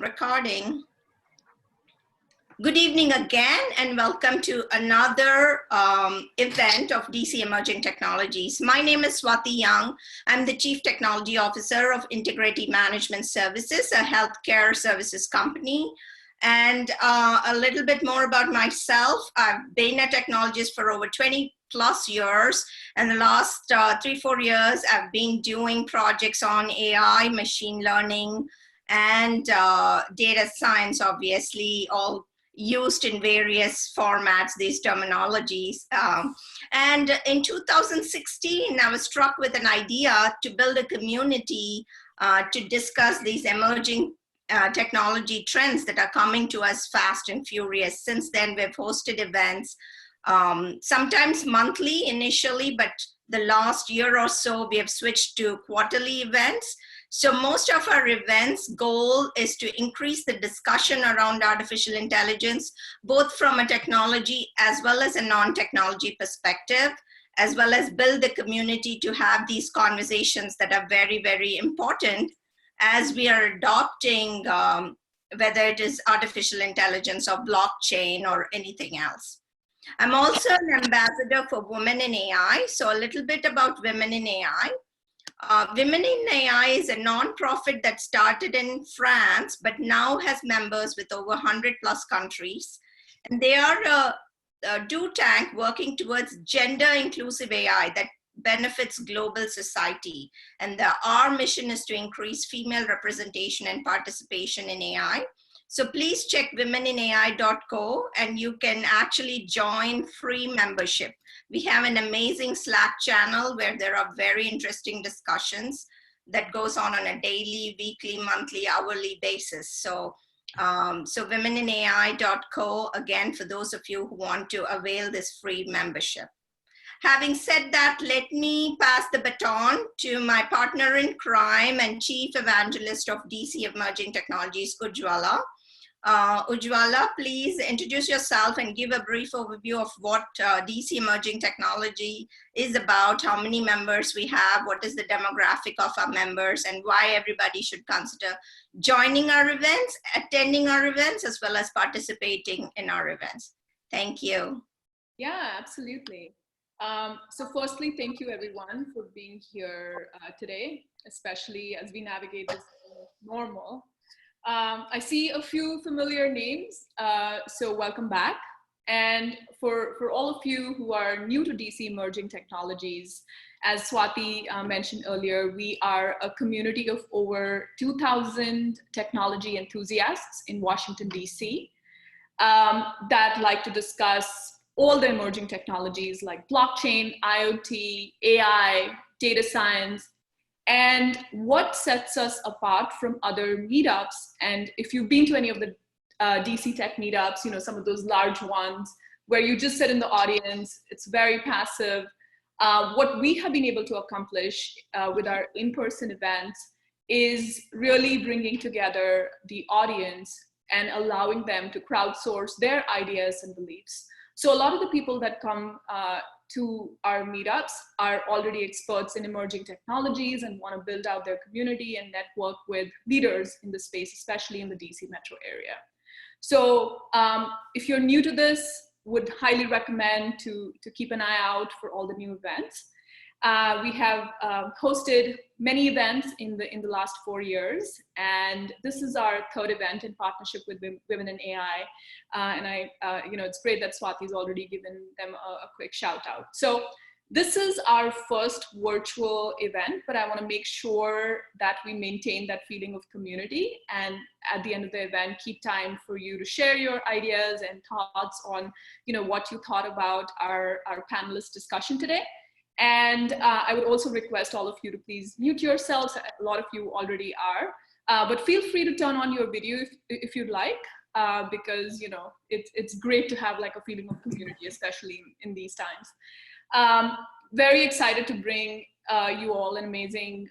Recording. Good evening again, and welcome to another event of DC Emerging Technologies. My name is Swati Young. I'm the Chief Technology Officer of Integrity Management Services, a healthcare services company. And a little bit more about myself. I've been a technologist for over 20 plus years. And the last 3-4 years, I've been doing projects on AI, machine learning, and data science, obviously, all used in various formats, these terminologies. And in 2016, I was struck with an idea to build a community to discuss these emerging technology trends that are coming to us fast and furious. Since then, we've hosted events, sometimes monthly initially, but the last year or so, we have switched to quarterly events. So most of our events' goal is to increase the discussion around artificial intelligence, both from a technology as well as a non-technology perspective, as well as build the community to have these conversations that are very, very important as we are adopting, whether it is artificial intelligence or blockchain or anything else. I'm also an ambassador for Women in AI. So a little bit about Women in AI. Women in AI is a nonprofit that started in France, but now has members with over 100 plus countries. And they are a do tank working towards gender inclusive AI that benefits global society. And our mission is to increase female representation and participation in AI. So please check womeninai.co and you can actually join free membership. We have an amazing Slack channel where there are very interesting discussions that goes on a daily, weekly, monthly, hourly basis. So, womeninai.co, again, for those of you who want to avail this free membership. Having said that, let me pass the baton to my partner in crime and chief evangelist of DC Emerging Technologies, Ujwala. Ujwala, please introduce yourself and give a brief overview of what DC Emerging Technology is about, how many members we have, what is the demographic of our members, and why everybody should consider joining our events, attending our events, as well as participating in our events. Thank you. Yeah, absolutely. So firstly, thank you everyone for being here today, especially as we navigate this normal. I see a few familiar names, so welcome back. And for all of you who are new to DC Emerging Technologies, as Swati mentioned earlier, we are a community of over 2,000 technology enthusiasts in Washington, DC, that like to discuss all the emerging technologies like blockchain, IoT, AI, data science, and what sets us apart from other meetups. And if you've been to any of the DC Tech meetups, you know, some of those large ones where you just sit in the audience, it's very passive. What we have been able to accomplish with our in-person events is really bringing together the audience and allowing them to crowdsource their ideas and beliefs. So a lot of the people that come to our meetups are already experts in emerging technologies and want to build out their community and network with leaders in the space, especially in the DC metro area. So if you're new to this, would highly recommend to keep an eye out for all the new events. We have hosted many events in the last 4 years, and this is our third event in partnership with Women in AI. And you know, it's great that Swati's already given them a quick shout out. So this is our first virtual event, but I want to make sure that we maintain that feeling of community. And at the end of the event, keep time for you to share your ideas and thoughts on, you know, what you thought about our panelist discussion today. And I would also request all of you to please mute yourselves. A lot of you already are, but feel free to turn on your video if you'd like, because, you know, it's great to have like a feeling of community, especially in these times. Very excited to bring you all an amazing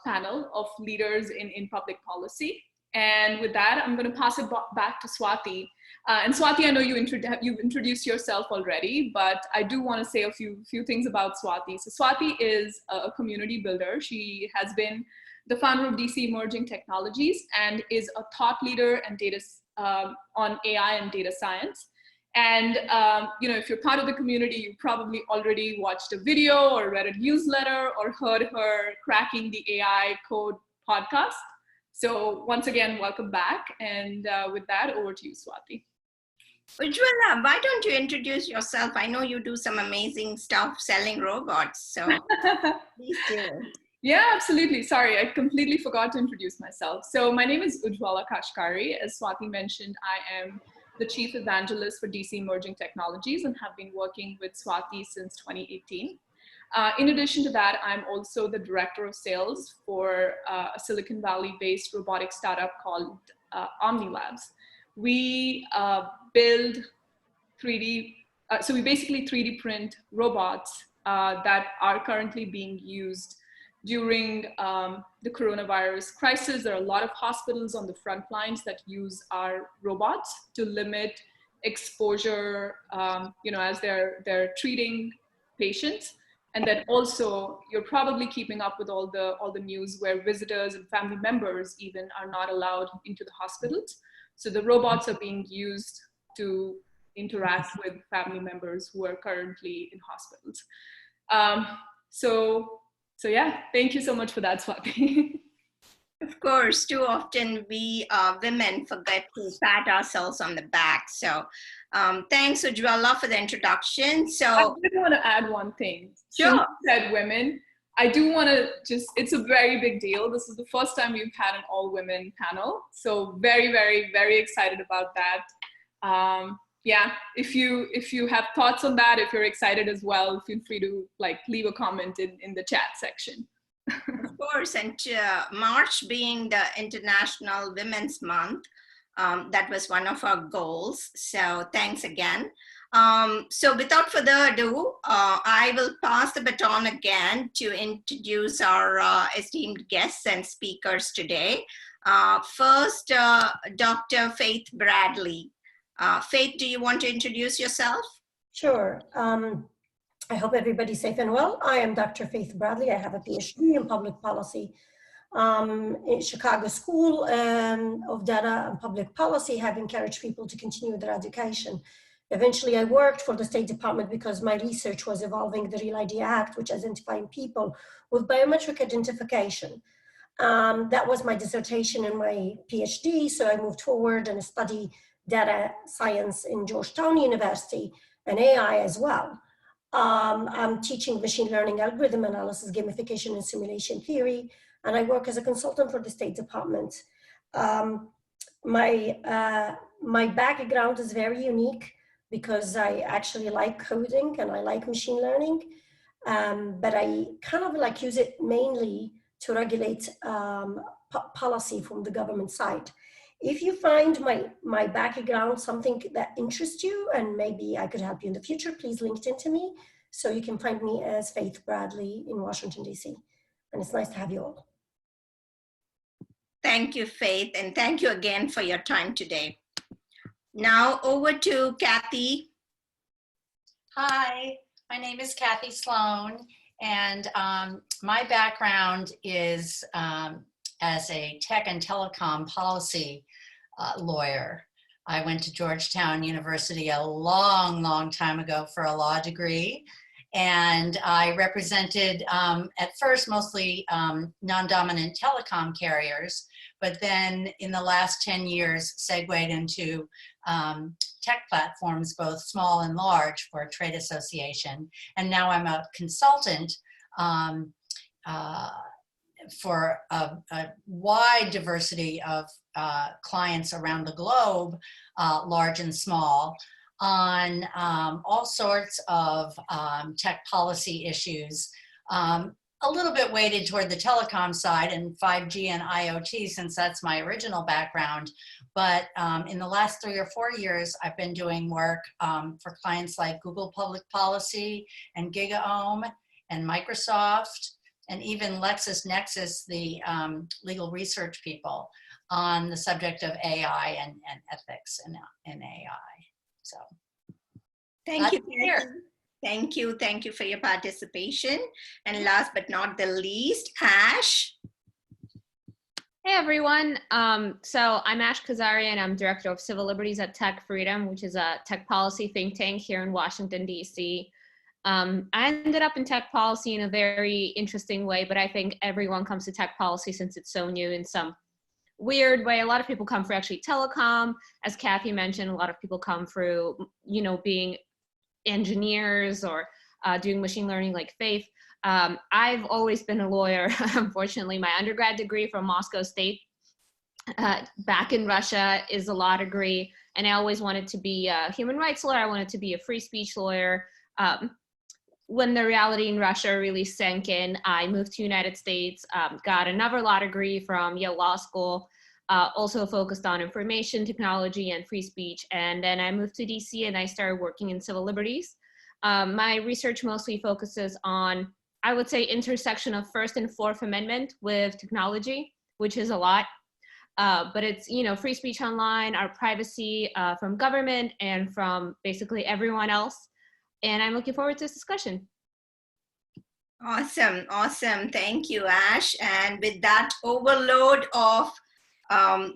panel of leaders in public policy. And with that, I'm going to pass it back to Swati. And Swati, I know you've introduced yourself already, but I do want to say a few things about Swati. So Swati is a community builder. She has been the founder of DC Emerging Technologies, and is a thought leader and on AI and data science. And if you're part of the community, you probably already watched a video or read a newsletter or heard her cracking the AI code podcast. So once again, welcome back. And with that, over to you, Swati. Ujjwala, why don't you introduce yourself? I know you do some amazing stuff selling robots, so please do. Yeah, absolutely. Sorry, I completely forgot to introduce myself. So my name is Ujjwala Kashkari. As Swati mentioned, I am the Chief Evangelist for DC Emerging Technologies and have been working with Swati since 2018. In addition to that, I'm also the Director of Sales for a Silicon Valley-based robotic startup called OmniLabs. We build 3D, so we basically 3D print robots that are currently being used during the coronavirus crisis. There are a lot of hospitals on the front lines that use our robots to limit exposure, as they're treating patients. And then also, you're probably keeping up with all the news where visitors and family members even are not allowed into the hospitals. So the robots are being used to interact with family members who are currently in hospitals. So yeah, thank you so much for that, Swati. Of course, too often we women forget to pat ourselves on the back. So thanks, Ujjwala, for the introduction. So I did want to add one thing. Sure. Since you said women, I do want to it's a very big deal. This is the first time we've had an all-women panel. So very, very, very excited about that. Yeah, if you have thoughts on that, if you're excited as well, feel free to leave a comment in the chat section. Of course, and March being the International Women's Month, that was one of our goals. So thanks again. So without further ado, I will pass the baton again to introduce our esteemed guests and speakers today. First, Dr. Faith Bradley. Faith, do you want to introduce yourself? Sure. I hope everybody's safe and well. I am Dr. Faith Bradley. I have a PhD in public policy in Chicago School of Data and Public Policy, have encouraged people to continue their education. Eventually, I worked for the State Department because my research was evolving the Real ID Act, which identifying people with biometric identification. That was my dissertation in my PhD, so I moved forward and studied data science in Georgetown University and AI as well. I'm teaching machine learning algorithm analysis, gamification, and simulation theory, and I work as a consultant for the State Department. My background is very unique because I actually like coding and I like machine learning, but I kind of use it mainly to regulate policy from the government side. If you find my background something that interests you and maybe I could help you in the future, please LinkedIn to me. So you can find me as Faith Bradley in Washington, D.C. And it's nice to have you all. Thank you, Faith, and thank you again for your time today. Now over to Kathy. Hi, my name is Kathy Sloan, and my background is as a tech and telecom policy lawyer. I went to Georgetown University a long, long time ago for a law degree, and I represented at first mostly non-dominant telecom carriers, but then in the last 10 years segued into tech platforms, both small and large, for a trade association. And now I'm a consultant for a wide diversity of clients around the globe, large and small, on all sorts of tech policy issues, a little bit weighted toward the telecom side and 5G and IoT, since that's my original background. But in the last 3 or 4 years, I've been doing work for clients like Google Public Policy and GigaOM and Microsoft, and even LexisNexis, the legal research people, on the subject of AI and ethics in AI. So Thank you. Thank you. Thank you for your participation. And last but not the least, Ash. Hey everyone. So I'm Ash Kazarian. I'm Director of Civil Liberties at Tech Freedom, which is a tech policy think tank here in Washington, D.C. I ended up in tech policy in a very interesting way, but I think everyone comes to tech policy since it's so new in some weird way. A lot of people come for actually telecom. As Kathy mentioned, a lot of people come through, being engineers or doing machine learning like Faith. I've always been a lawyer. Unfortunately, my undergrad degree from Moscow State back in Russia is a law degree, and I always wanted to be a human rights lawyer. I wanted to be a free speech lawyer. When the reality in Russia really sank in, I moved to the United States, got another law degree from Yale Law School, also focused on information technology and free speech. And then I moved to DC and I started working in civil liberties. My research mostly focuses on, I would say, intersection of First and Fourth Amendment with technology, which is a lot. But it's, free speech online, our privacy from government and from basically everyone else. And I'm looking forward to this discussion. Awesome, awesome. Thank you, Ash. And with that overload of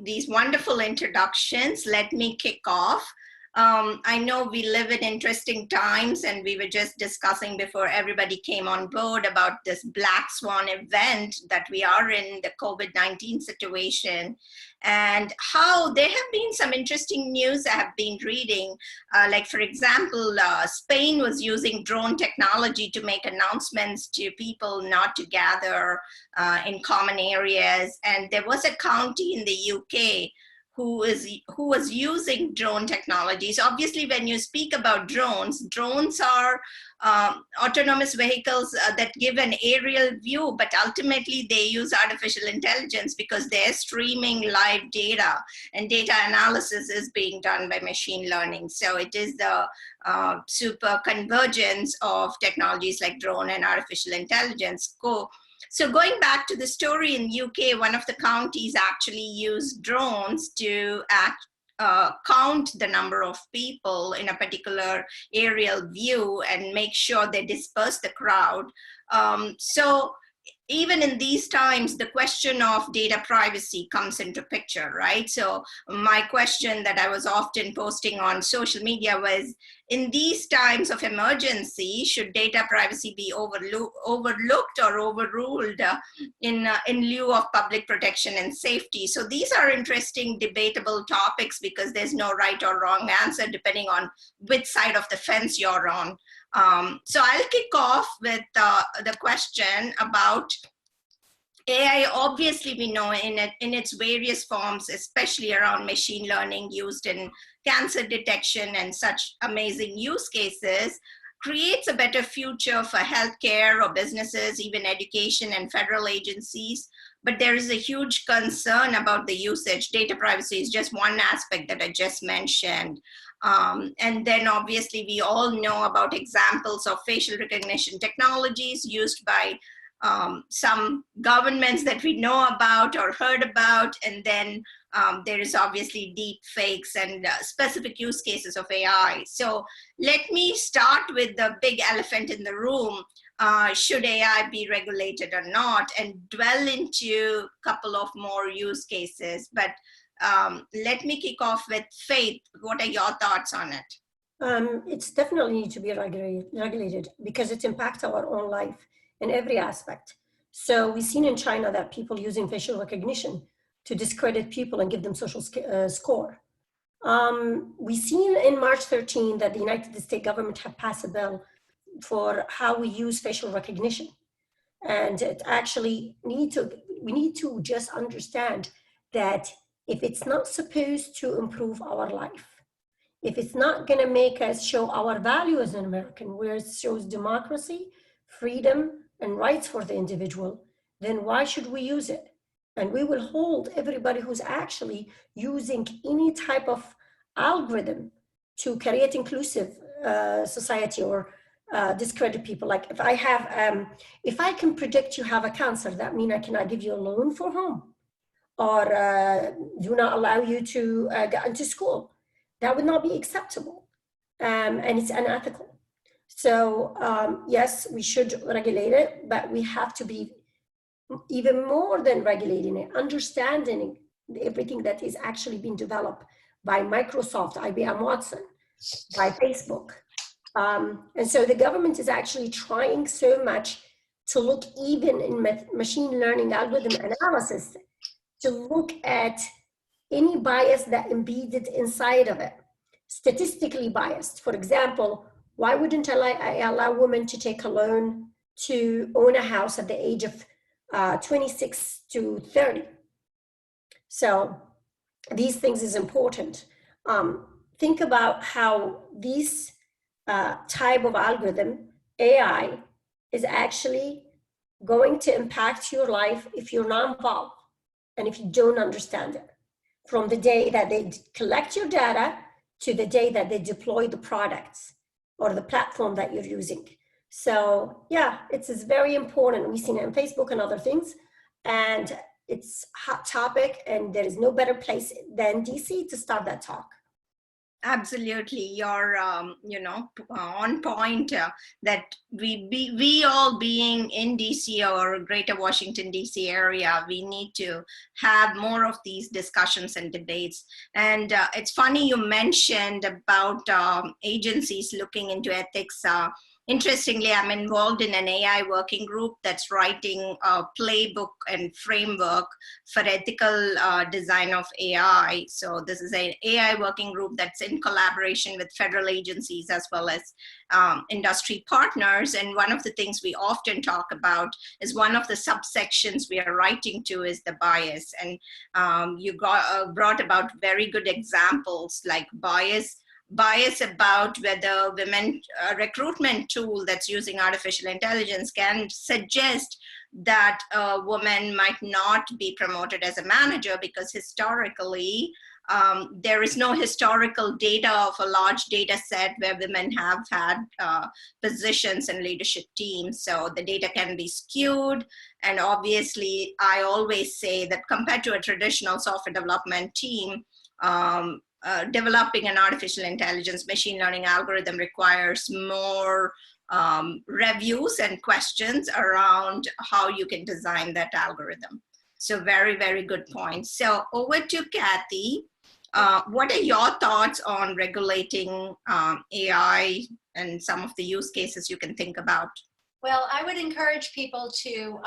these wonderful introductions, let me kick off. I know we live in interesting times, and we were just discussing before everybody came on board about this Black Swan event that we are in, the COVID-19 situation, and how there have been some interesting news I have been reading. Like, for example, Spain was using drone technology to make announcements to people not to gather in common areas. And there was a county in the UK who was using drone technologies. Obviously, when you speak about drones are autonomous vehicles that give an aerial view, but ultimately they use artificial intelligence because they're streaming live data, and data analysis is being done by machine learning. So it is the super convergence of technologies like drone and artificial intelligence. So going back to the story in UK, one of the counties actually used drones to count the number of people in a particular aerial view and make sure they disperse the crowd. So even in these times, the question of data privacy comes into picture, right? So my question that I was often posting on social media was, in these times of emergency, should data privacy be overlooked or overruled in lieu of public protection and safety? So these are interesting, debatable topics because there's no right or wrong answer depending on which side of the fence you're on. So I'll kick off with the question about AI. Obviously, we know in its various forms, especially around machine learning used in cancer detection and such amazing use cases, creates a better future for healthcare or businesses, even education and federal agencies. But there is a huge concern about the usage. Data privacy is just one aspect that I just mentioned. And then obviously we all know about examples of facial recognition technologies used by some governments that we know about or heard about. And then there is obviously deep fakes and specific use cases of AI. So let me start with the big elephant in the room. Should AI be regulated or not, and dwell into a couple of more use cases. But let me kick off with Faith. What are your thoughts on it? It's definitely need to be regulated because it impacts our own life in every aspect. So we've seen in China that people using facial recognition to discredit people and give them social score. We've seen in March 13 that the United States government have passed a bill for how we use facial recognition. And it actually we need to just understand that if it's not supposed to improve our life, if it's not going to make us show our value as an American, where it shows democracy, freedom, and rights for the individual, then why should we use it? And we will hold everybody who's actually using any type of algorithm to create inclusive society or discredit people. Like if I have, if I can predict you have a cancer, that means I cannot give you a loan for home or do not allow you to get into school. That would not be acceptable, and it's unethical. So yes, we should regulate it, but we have to be even more than regulating it, understanding everything that is actually being developed by Microsoft, IBM Watson, by Facebook. And so the government is actually trying so much to look even in machine learning algorithm analysis, to look at any bias that embedded inside of it, statistically biased. For example, why wouldn't I allow women to take a loan to own a house at the age of 26 to 30? So these things is important. Think about how these type of algorithm, AI, is actually going to impact your life if you're not involved and if you don't understand it. From the day that they collect your data to the day that they deploy the products or the platform that you're using. So yeah, it's very important. We've seen it on Facebook and other things, and it's a hot topic, and there is no better place than DC to start that talk. Absolutely, you're on point. That we all being in DC or Greater Washington DC area, we need to have more of these discussions and debates. And it's funny you mentioned about agencies looking into ethics. Interestingly, I'm involved in an AI working group that's writing a playbook and framework for ethical design of AI. So this is an AI working group that's in collaboration with federal agencies as well as industry partners. And one of the things we often talk about is one of the subsections we are writing to is the bias. And you brought about very good examples like bias about whether women recruitment tool that's using artificial intelligence can suggest that a woman might not be promoted as a manager because historically there is no historical data of a large data set where women have had positions in leadership teams. So the data can be skewed. And obviously, I always say that compared to a traditional software development team, developing an artificial intelligence machine learning algorithm requires more reviews and questions around how you can design that algorithm. So very, very good point. So over to Kathy. What are your thoughts on regulating AI and some of the use cases you can think about? Well, I would encourage people to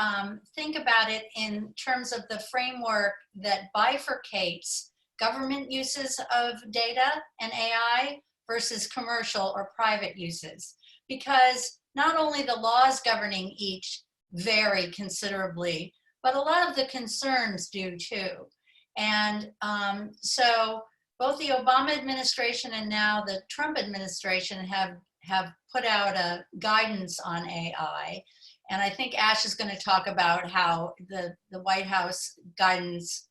think about it in terms of the framework that bifurcates government uses of data and AI versus commercial or private uses. Because not only the laws governing each vary considerably, but a lot of the concerns do too. And so both the Obama administration and now the Trump administration have put out a guidance on AI. And I think Ash is going to talk about how the White House guidance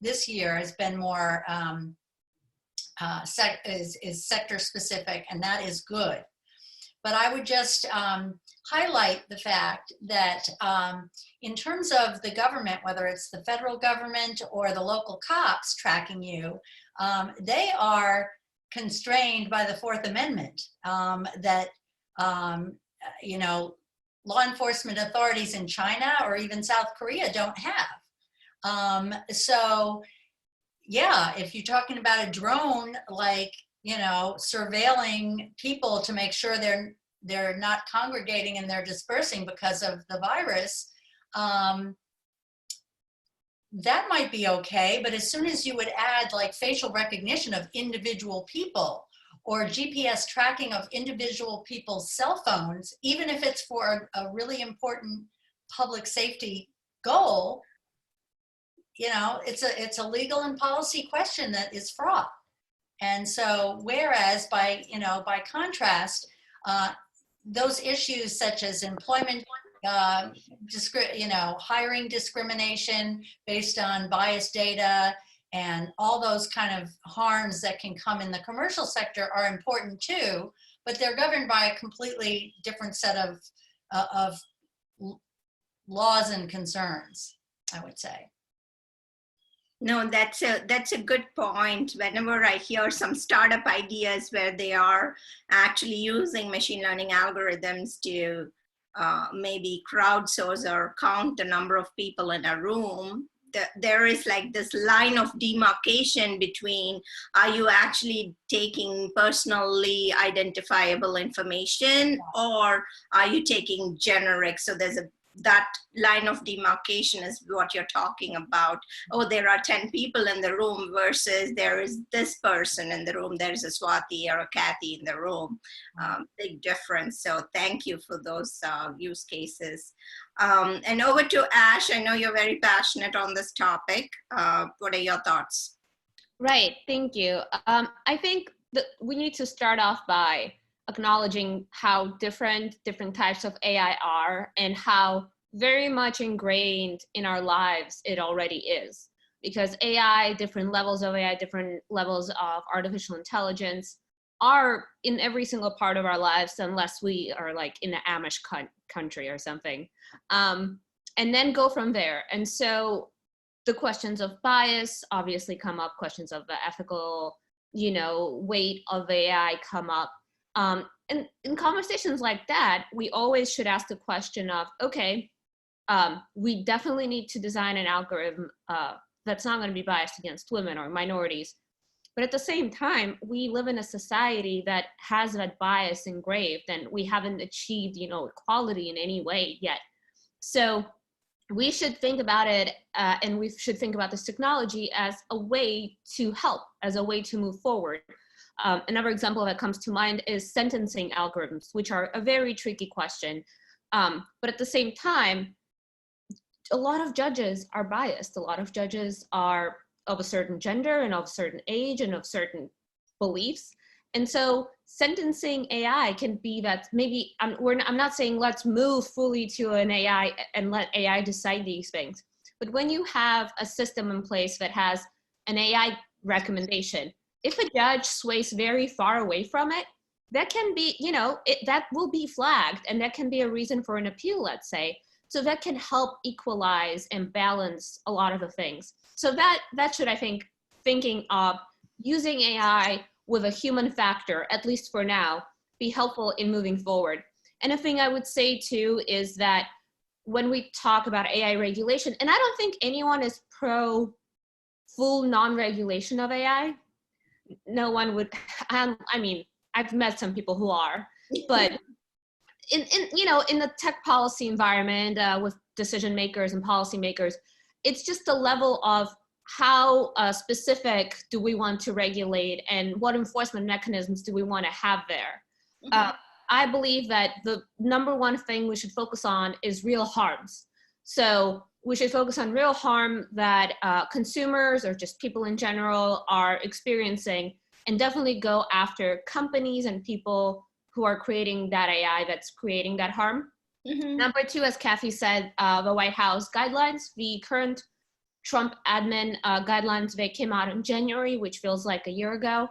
this year has been more is sector specific, and that is good. But I would just highlight the fact that in terms of the government, whether it's the federal government or the local cops tracking you, they are constrained by the Fourth Amendment that, you know, law enforcement authorities in China or even South Korea don't have. So yeah, if you're talking about a drone, like, you know, surveilling people to make sure they're not congregating and they're dispersing because of the virus, that might be okay. But as soon as you would add like facial recognition of individual people or GPS tracking of individual people's cell phones, even if it's for a really important public safety goal, you know, it's a legal and policy question that is fraught. And so, whereas by contrast, those issues such as employment, hiring discrimination based on biased data and all those kind of harms that can come in the commercial sector are important too, but they're governed by a completely different set of laws and concerns, I would say. No, that's a good point. Whenever I hear some startup ideas where they are actually using machine learning algorithms to maybe crowdsource or count the number of people in a room, there is like this line of demarcation between, are you actually taking personally identifiable information, or are you taking generic? So there's that line of demarcation is what you're talking about. Oh, there are 10 people in the room versus there is this person in the room. There's a Swati or a Kathy in the room. Big difference. So thank you for those use cases. And over to Ash. I know you're very passionate on this topic. What are your thoughts? Right, thank you. I think that we need to start off by acknowledging how different types of AI are and how very much ingrained in our lives it already is. Because AI, different levels of AI, different levels of artificial intelligence are in every single part of our lives, unless we are like in an Amish country or something. And then go from there. And so the questions of bias obviously come up, questions of the ethical, weight of AI come up. And in conversations like that, we always should ask the question of, okay, we definitely need to design an algorithm that's not going to be biased against women or minorities. But at the same time, we live in a society that has that bias engraved, and we haven't achieved, equality in any way yet. So we should think about it, and we should think about this technology as a way to help, as a way to move forward. Another example that comes to mind is sentencing algorithms, which are a very tricky question. But at the same time, a lot of judges are biased. A lot of judges are of a certain gender and of a certain age and of certain beliefs. And so sentencing AI can be that maybe, I'm not saying let's move fully to an AI and let AI decide these things. But when you have a system in place that has an AI recommendation, if a judge sways very far away from it, that can be, that will be flagged, and that can be a reason for an appeal, let's say. So that can help equalize and balance a lot of the things. So that should, I think, thinking of using AI with a human factor, at least for now, be helpful in moving forward. And a thing I would say too is that when we talk about AI regulation, and I don't think anyone is pro full non-regulation of AI. No one would, I mean, I've met some people who are, but in the tech policy environment with decision makers and policymakers, it's just the level of how specific do we want to regulate and what enforcement mechanisms do we want to have there. Mm-hmm. I believe that the number one thing we should focus on is real harms. So we should focus on real harm that consumers or just people in general are experiencing, and definitely go after companies and people who are creating that AI that's creating that harm. Mm-hmm. Number two, as Kathy said, the White House guidelines, the current Trump admin guidelines, they came out in January, which feels like a year ago.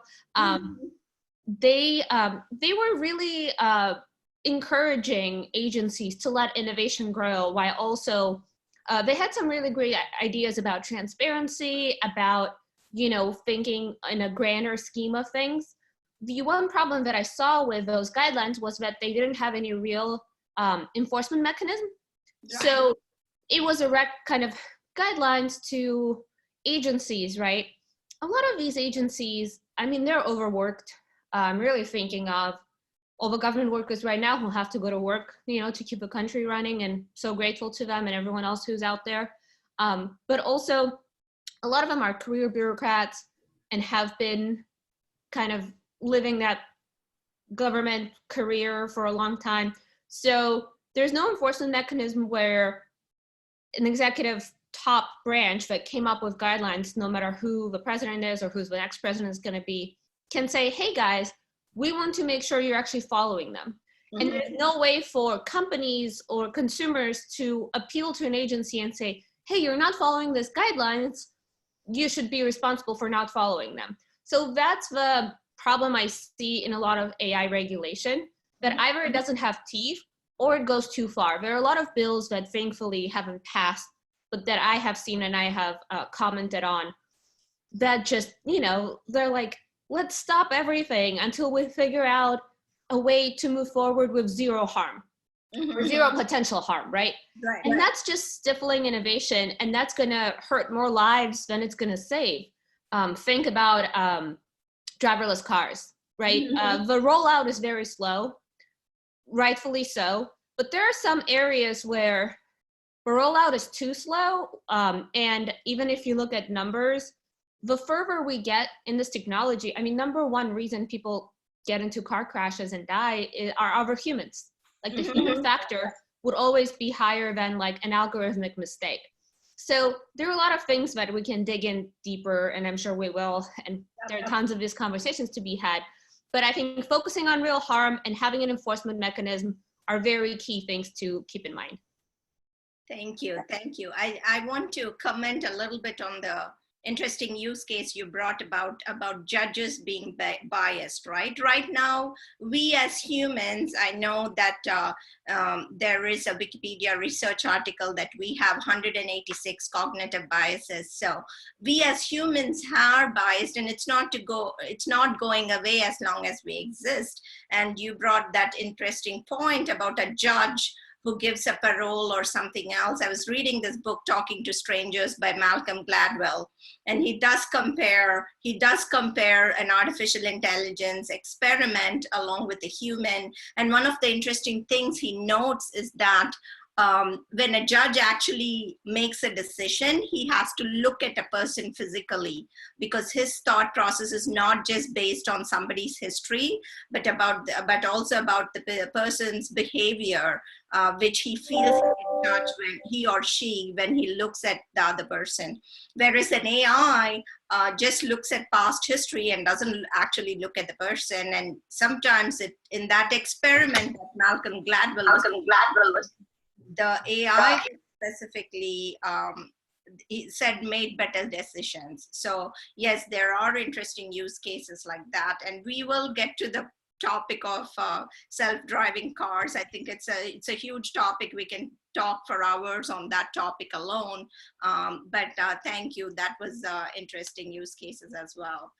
They were really encouraging agencies to let innovation grow, while also they had some really great ideas about transparency, about thinking in a grander scheme of things. The one problem that I saw with those guidelines was that they didn't have any real enforcement mechanism. Right. So it was a kind of guidelines to agencies, right? A lot of these agencies, I mean, they're overworked. I'm really thinking of all the government workers right now who have to go to work, to keep the country running, and so grateful to them and everyone else who's out there. But also, a lot of them are career bureaucrats and have been kind of living that government career for a long time. So there's no enforcement mechanism where an executive top branch that came up with guidelines, no matter who the president is or who the next president is going to be, can say, hey guys, we want to make sure you're actually following them. Mm-hmm. And there's no way for companies or consumers to appeal to an agency and say, hey, you're not following these guidelines, you should be responsible for not following them. So that's the problem I see in a lot of AI regulation, that either it doesn't have teeth or it goes too far. There are a lot of bills that thankfully haven't passed, but that I have seen and I have commented on, that just, they're like, let's stop everything until we figure out a way to move forward with zero harm. or zero potential harm, right? Right. And that's just stifling innovation, and that's going to hurt more lives than it's going to save. Think about driverless cars, right? The rollout is very slow, rightfully so, but there are some areas where the rollout is too slow. And even if you look at numbers, the further we get in this technology, I mean, number one reason people get into car crashes and die are other humans. Like the human factor would always be higher than like an algorithmic mistake. So there are a lot of things that we can dig in deeper, and I'm sure we will, and there are tons of these conversations to be had. But I think focusing on real harm and having an enforcement mechanism are very key things to keep in mind. Thank you. Thank you. I want to comment a little bit on the interesting use case you brought about judges being biased, right? Right now, we as humans, I know that there is a Wikipedia research article that we have 186 cognitive biases. So we as humans are biased, and it's not going away as long as we exist. And you brought that interesting point about a judge who gives a parole or something else. I was reading this book, Talking to Strangers by Malcolm Gladwell, and he does compare an artificial intelligence experiment along with a human. And one of the interesting things he notes is that when a judge actually makes a decision, he has to look at a person physically, because his thought process is not just based on somebody's history, but also about the person's behavior, which he feels he can judge when he or she, when he looks at the other person. Whereas an AI just looks at past history and doesn't actually look at the person. And sometimes in that experiment that Malcolm Gladwell was, the AI specifically, he said, made better decisions. So yes, there are interesting use cases like that. And we will get to the topic of self-driving cars. I think it's a huge topic. We can talk for hours on that topic alone. But thank you. That was interesting use cases as well.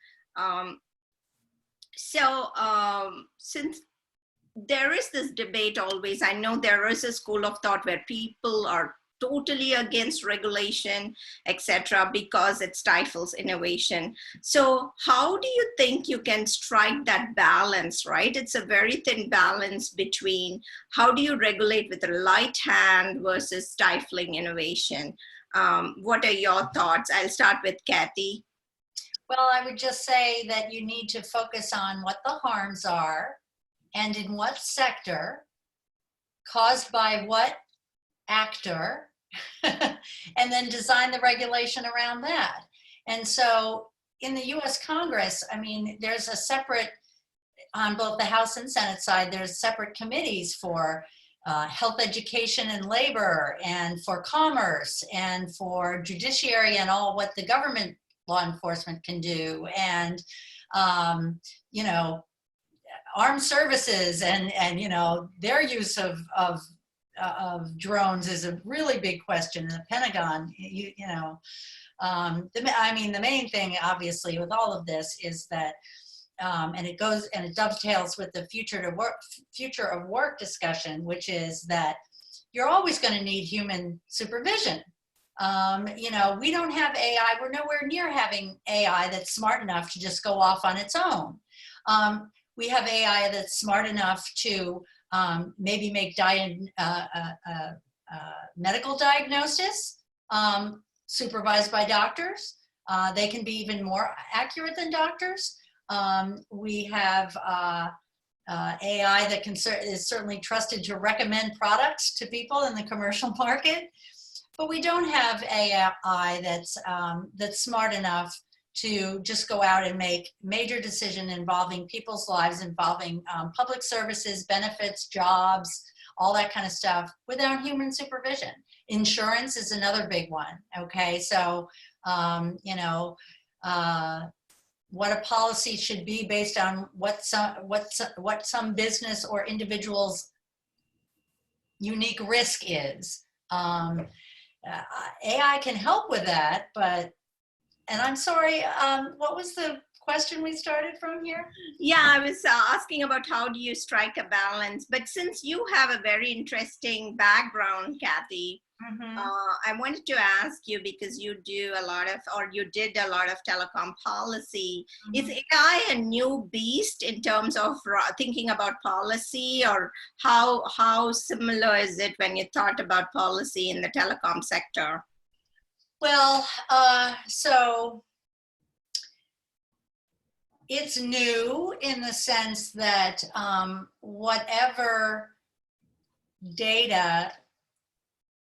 Since there is this debate always, I know there is a school of thought where people are totally against regulation, etc., because it stifles innovation. So how do you think you can strike that balance, right? It's a very thin balance between how do you regulate with a light hand versus stifling innovation. What are your thoughts? I'll start with Kathy. Well, I would just say that you need to focus on what the harms are and in what sector, caused by what actor, and then design the regulation around that. And so in the US Congress, I mean, there's a separate, on both the House and Senate side, there's separate committees for health education and labor, and for commerce, and for judiciary and all what the government law enforcement can do, and you know, armed services and you know, their use of drones is a really big question. In the Pentagon, you know, I mean, the main thing, obviously, with all of this is that, and it dovetails with the future of work discussion, which is that you're always going to need human supervision. You know, we don't have AI. We're nowhere near having AI that's smart enough to just go off on its own. We have AI that's smart enough to maybe make medical diagnosis supervised by doctors. They can be even more accurate than doctors. We have AI that is certainly trusted to recommend products to people in the commercial market, but we don't have AI that's smart enough to just go out and make major decisions involving people's lives, involving public services, benefits, jobs, all that kind of stuff without human supervision. Insurance is another big one, okay? So, you know, what a policy should be based on what some business or individual's unique risk is. AI can help with that, but, and I'm sorry, what was the question we started from here? Yeah, I was asking about how do you strike a balance, but since you have a very interesting background, Kathy, I wanted to ask you, because you do a lot of, or you did a lot of telecom policy. Is AI a new beast in terms of thinking about policy, or how similar is it when you thought about policy in the telecom sector? Well, so it's new in the sense that whatever data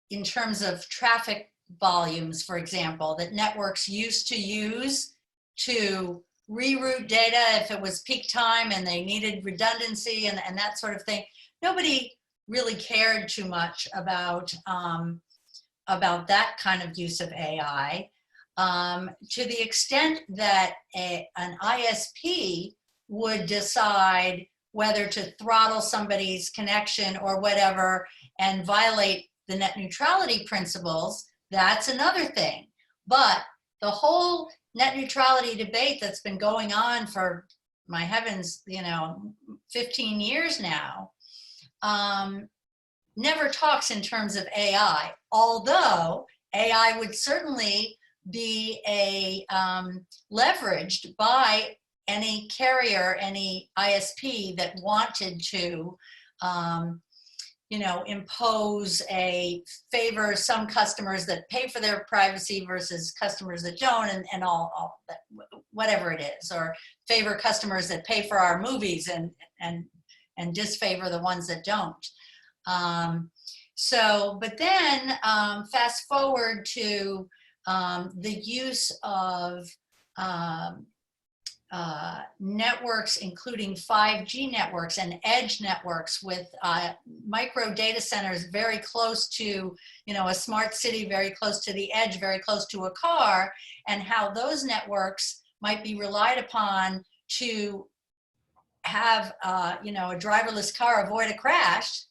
in terms of traffic volumes, for example, that networks used to use to reroute data if it was peak time and they needed redundancy and that sort of thing, nobody really cared too much about that kind of use of AI. To the extent that an ISP would decide whether to throttle somebody's connection or whatever and violate the net neutrality principles, that's another thing. But the whole net neutrality debate that's been going on for, my heavens, 15 years now, never talks in terms of AI, although AI would certainly be leveraged by any carrier, any ISP that wanted to impose favor some customers that pay for their privacy versus customers that don't, and all that, whatever it is, or favor customers that pay for our movies and disfavor the ones that don't. But then fast forward to the use of networks, including 5G networks and edge networks with micro data centers very close to, a smart city, very close to the edge, very close to a car, and how those networks might be relied upon to have, a driverless car avoid a crash.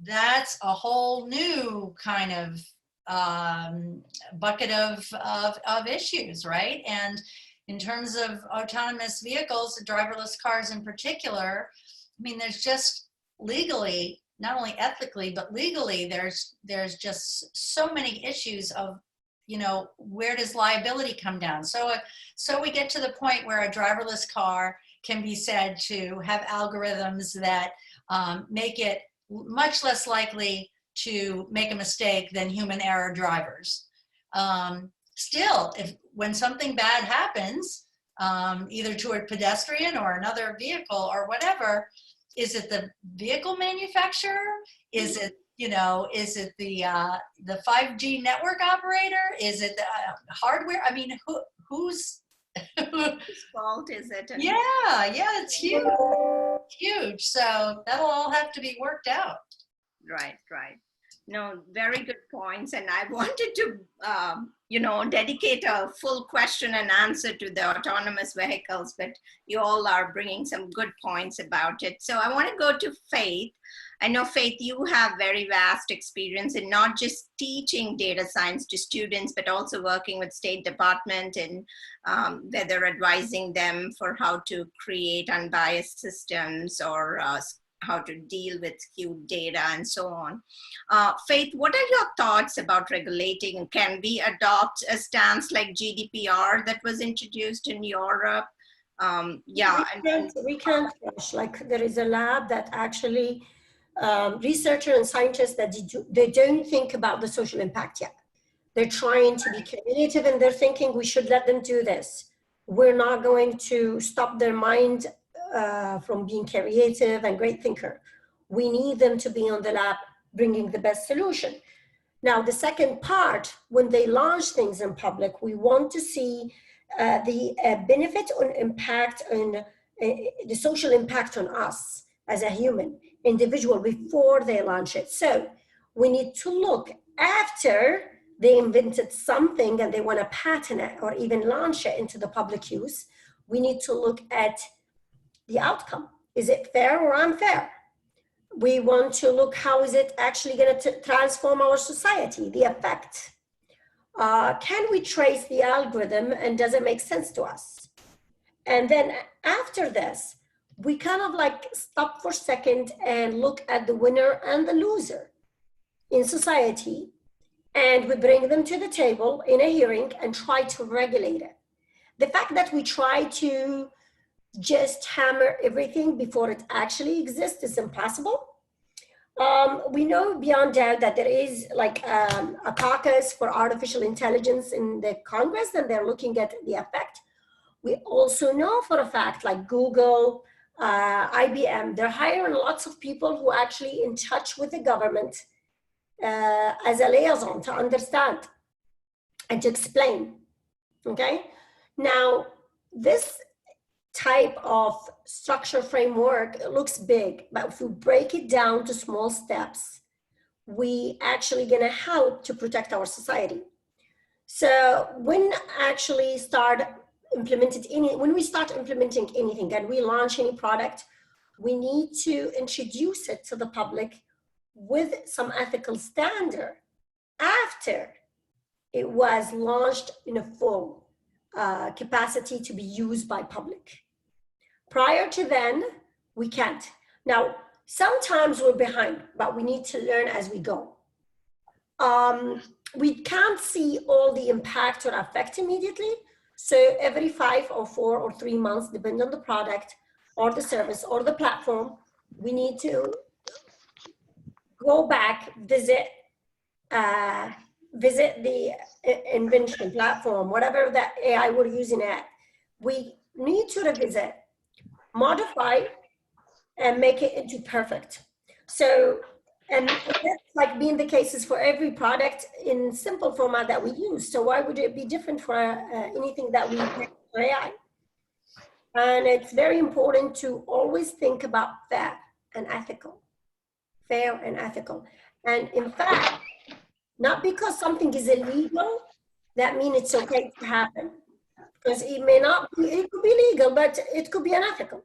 That's a whole new kind of bucket of issues, right? And in terms of autonomous vehicles, driverless cars in particular, I mean, there's just legally, not only ethically, but legally, there's just so many issues of, where does liability come down? So we get to the point where a driverless car can be said to have algorithms that make it much less likely to make a mistake than human error drivers. Still, when something bad happens, either to a pedestrian or another vehicle or whatever, is it the vehicle manufacturer? Is it, is it the 5G network operator? Is it the hardware? I mean, whose fault is it? Yeah, it's huge, huge. So that'll all have to be worked out. Right. No, very good points. And I wanted to, dedicate a full question and answer to the autonomous vehicles, but you all are bringing some good points about it. So I want to go to Faith. I know, Faith, you have very vast experience in not just teaching data science to students, but also working with State Department and whether advising them for how to create unbiased systems or how to deal with skewed data and so on. Faith, what are your thoughts about regulating? Can we adopt a stance like GDPR that was introduced in Europe? We can't rush. Like, there is a lab that actually researchers and scientists that they don't think about the social impact yet. They're trying to be creative and they're thinking we should let them do this. We're not going to stop their mind from being creative and great thinker. We need them to be on the lab bringing the best solution. Now, the second part, when they launch things in public, we want to see the benefit or impact on the social impact on us as a human individual before they launch it. So we need to look after they invented something and they want to patent it or even launch it into the public use. We need to look at the outcome. Is it fair or unfair? We want to look how is it actually going to transform our society, the effect. Can we trace the algorithm and does it make sense to us? And then after this, we kind of like stop for a second and look at the winner and the loser in society. And we bring them to the table in a hearing and try to regulate it. The fact that we try to just hammer everything before it actually exists is impossible. We know beyond doubt that there is like a caucus for artificial intelligence in the Congress, and they're looking at the effect. We also know for a fact, like Google, IBM, they're hiring lots of people who are actually in touch with the government as a liaison to understand and to explain, okay? Now, this type of structure framework looks big, but if we break it down to small steps, we actually gonna help to protect our society. So when actually when we start implementing anything and we launch any product, we need to introduce it to the public with some ethical standard after it was launched in a full capacity to be used by public. Prior to then, we can't. Now, sometimes we're behind, but we need to learn as we go. We can't see all the impact or effect immediately. So every 5 or 4 or 3 months, depending on the product or the service or the platform, we need to go back, visit the invention platform, whatever that AI we're using at. We need to revisit, modify, and make it into perfect. So, and that's like being the cases for every product in simple format that we use. So why would it be different for anything that we make for AI? And it's very important to always think about fair and ethical. Fair and ethical. And in fact, not because something is illegal, that means it's okay to happen. Because it may not be, it could be legal, but it could be unethical.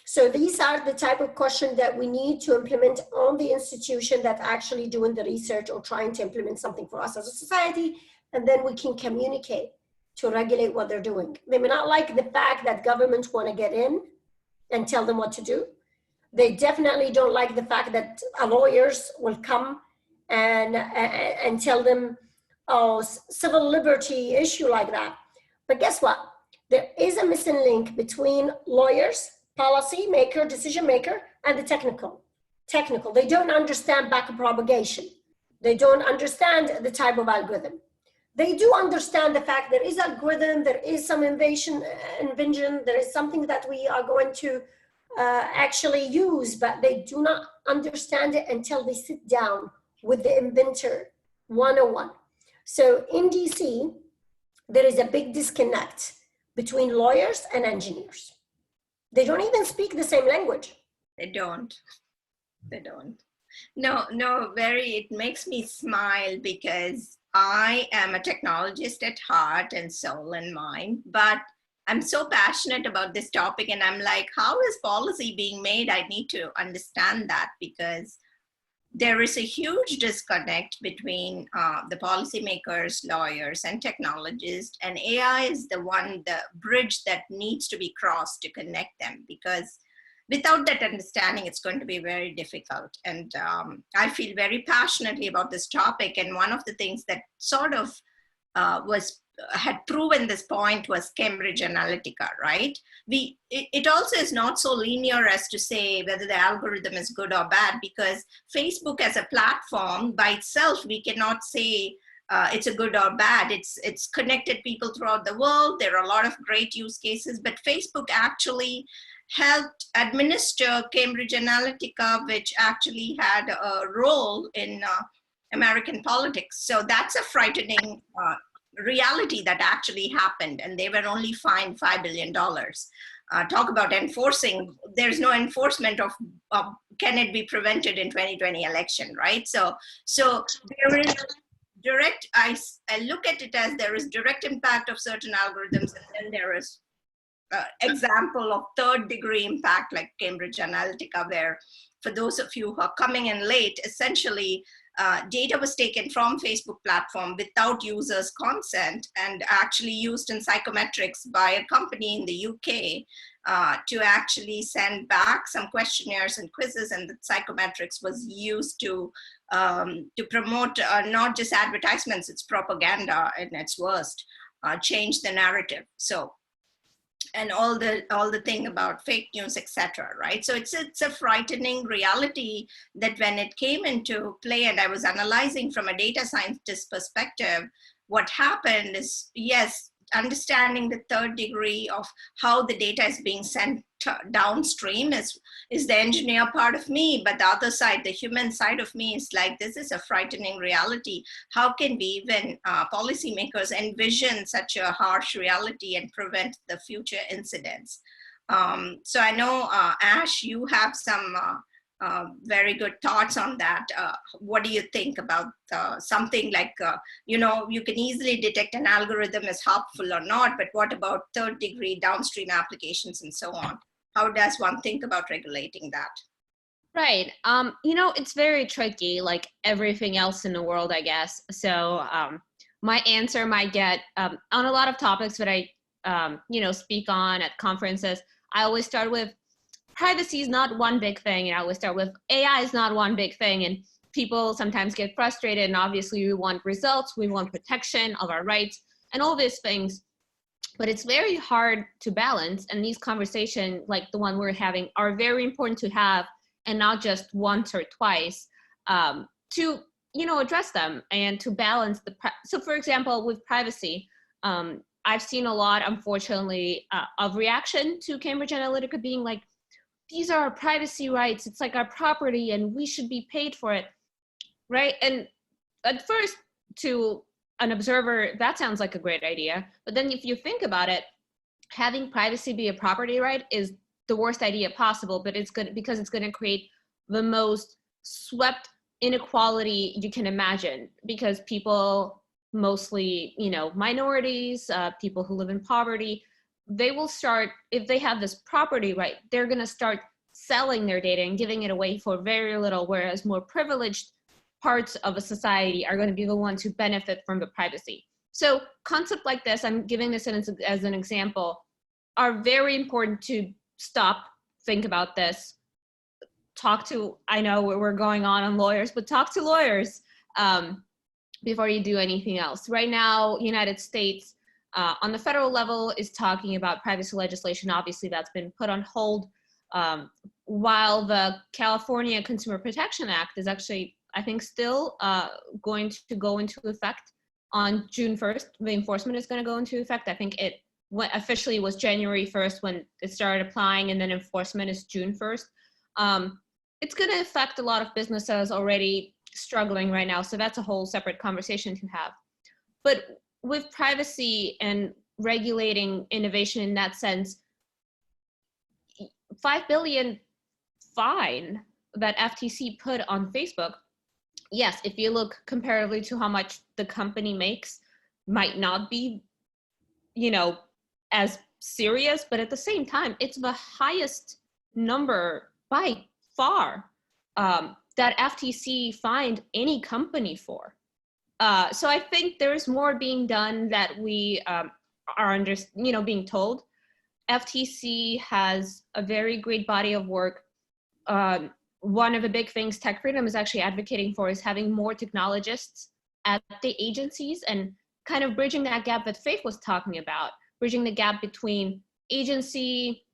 So these are the type of questions that we need to implement on the institution that actually doing the research or trying to implement something for us as a society, and then we can communicate to regulate what they're doing. They may not like the fact that governments want to get in and tell them what to do. They definitely don't like the fact that lawyers will come and tell them, oh, civil liberty issue like that. But guess what? There is a missing link between lawyers, policy maker, decision maker, and the technical. They don't understand backpropagation. They don't understand the type of algorithm. They do understand the fact there is algorithm, there is some invention, there is something that we are going to actually use, but they do not understand it until they sit down with the inventor one-on-one. So in DC, there is a big disconnect between lawyers and engineers. They don't even speak the same language. They don't. No, it makes me smile because I am a technologist at heart and soul and mind, but I'm so passionate about this topic and I'm like, how is policy being made? I need to understand that because there is a huge disconnect between the policymakers, lawyers, and technologists, and AI is the bridge that needs to be crossed to connect them, because without that understanding, it's going to be very difficult. And I feel very passionately about this topic, and one of the things that sort of had proven this point was Cambridge Analytica, right? It also is not so linear as to say whether the algorithm is good or bad, because Facebook as a platform by itself, we cannot say it's a good or bad. It's connected people throughout the world. There are a lot of great use cases, but Facebook actually helped administer Cambridge Analytica, which actually had a role in American politics. So that's a frightening reality that actually happened, and they were only fined $5 billion. Talk about enforcing. There's no enforcement of can it be prevented in 2020 election, right? So there is direct, I look at it as there is direct impact of certain algorithms, and then there is example of third degree impact like Cambridge Analytica, where for those of you who are coming in late, essentially data was taken from Facebook platform without users' consent and actually used in psychometrics by a company in the UK to actually send back some questionnaires and quizzes, and the psychometrics was used to promote not just advertisements, it's propaganda in its worst, change the narrative. So, and all the thing about fake news, etc. Right? So it's a frightening reality that when it came into play, and I was analyzing from a data scientist perspective, what happened is, yes, understanding the third degree of how the data is being sent downstream is the engineer part of me, but the other side, the human side of me, is like, this is a frightening reality. How can we even policymakers envision such a harsh reality and prevent the future incidents? So I know, Ash, you have some very good thoughts on that. What do you think about something like, you know, you can easily detect an algorithm as harmful or not, but what about third degree downstream applications and so on? How does one think about regulating that? Right. You know, it's very tricky, like everything else in the world, I guess. So my answer might get on a lot of topics that I, you know, speak on at conferences. I always start with privacy is not one big thing. And I always start with AI is not one big thing. And people sometimes get frustrated. And obviously we want results. We want protection of our rights and all these things. But it's very hard to balance. And these conversations, like the one we're having, are very important to have, and not just once or twice, to, you know, address them and to balance the, so for example, with privacy, I've seen a lot, unfortunately, of reaction to Cambridge Analytica being like, these are our privacy rights, it's like our property and we should be paid for it, right? And at first, to an observer, that sounds like a great idea. But then if you think about it, having privacy be a property right is the worst idea possible, but it's good because it's gonna create the most swept inequality you can imagine, because people, mostly, you know, minorities, people who live in poverty, they will start, if they have this property right, they're gonna start selling their data and giving it away for very little, whereas more privileged parts of a society are going to be the ones who benefit from the privacy. So concepts like this, I'm giving this as an example, are very important to stop, think about this, talk to, I know we're going on lawyers, but talk to lawyers before you do anything else. Right now, United States on the federal level is talking about privacy legislation. Obviously that's been put on hold while the California Consumer Protection Act is actually, I think, still going to go into effect on June 1st. The enforcement is going to go into effect. I think it officially was January 1st when it started applying, and then enforcement is June 1st. It's going to affect a lot of businesses already struggling right now. So that's a whole separate conversation to have. But with privacy and regulating innovation in that sense, $5 billion fine that FTC put on Facebook, yes, if you look comparatively to how much the company makes, might not be, you know, as serious, but at the same time, it's the highest number by far that FTC fined any company for. So I think there's more being done that we are being told. FTC has a very great body of work. One of the big things Tech Freedom is actually advocating for is having more technologists at the agencies and kind of bridging that gap that Faith was talking about, bridging the gap between agency,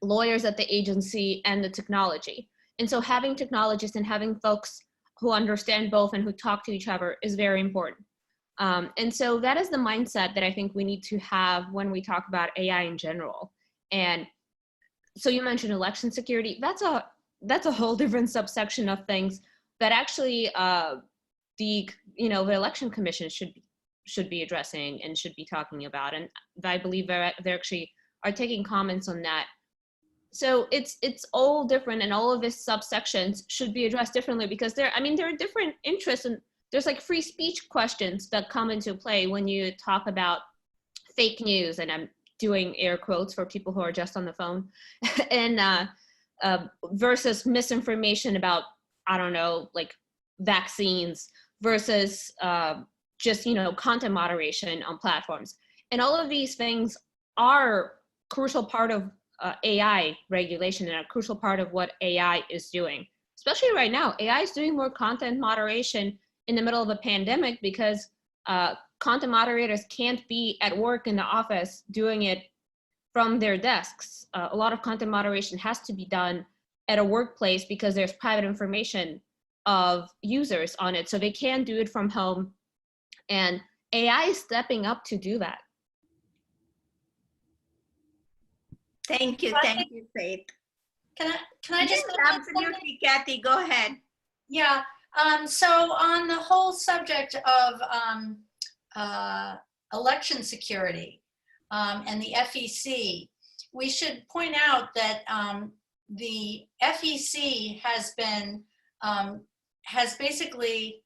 lawyers at the agency, and the technology. And so having technologists and having folks who understand both and who talk to each other is very important. And so that is the mindset that I think we need to have when we talk about AI in general. And so you mentioned election security. That's a whole different subsection of things that actually the Election Commission should be addressing and should be talking about. And I believe they actually are taking comments on that. So it's all different, and all of these subsections should be addressed differently, because there are different interests, and there's like free speech questions that come into play when you talk about fake news, and I'm doing air quotes for people who are just on the phone, and versus misinformation about, I don't know, like vaccines versus just, content moderation on platforms. And all of these things are crucial part of AI regulation and a crucial part of what AI is doing. Especially right now, AI is doing more content moderation in the middle of a pandemic because content moderators can't be at work in the office doing it from their desks. A lot of content moderation has to be done at a workplace because there's private information of users on it, so they can do it from home. And AI is stepping up to do that. Thank you, Faith. Can I just absolutely, Kathy, go ahead. Yeah. So on the whole subject of election security and the FEC, we should point out that the FEC has basically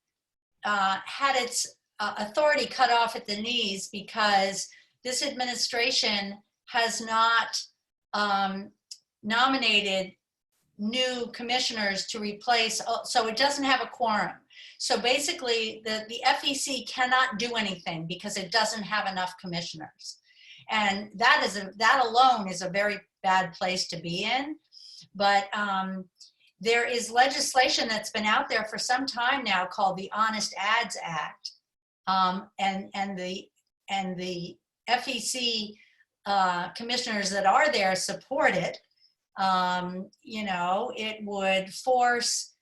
had its authority cut off at the knees because this administration has not nominated new commissioners to replace, so it doesn't have a quorum. So basically the FEC cannot do anything because it doesn't have enough commissioners. And that alone is a very bad place to be in. But there is legislation that's been out there for some time now called the Honest Ads Act. And the FEC commissioners that are there support it. It would force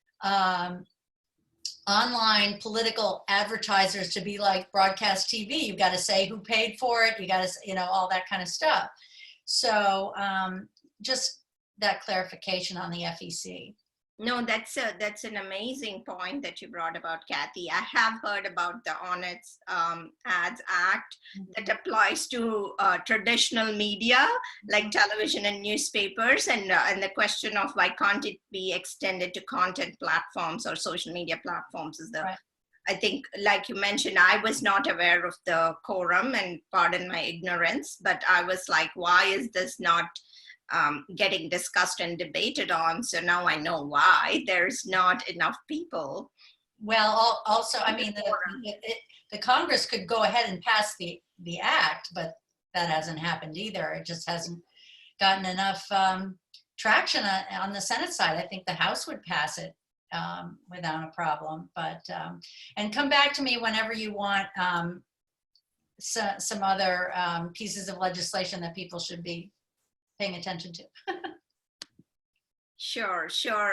online political advertisers to be like broadcast TV. You've got to say who paid for it. You got to, all that kind of stuff. So just that clarification on the FEC. No, that's an amazing point that you brought about, Kathy. I have heard about the Honest Ads Act that applies to traditional media like television and newspapers, and the question of why can't it be extended to content platforms or social media platforms is the. Right. I think, like you mentioned, I was not aware of the quorum, and pardon my ignorance, but I was like, why is this not getting discussed and debated on? So now I know why there's not enough people. Well, also, I mean, the Congress could go ahead and pass the act, but that hasn't happened either. It just hasn't gotten enough traction on the Senate side. I think the House would pass it without a problem. But and come back to me whenever you want some other pieces of legislation that people should be paying attention to. Sure.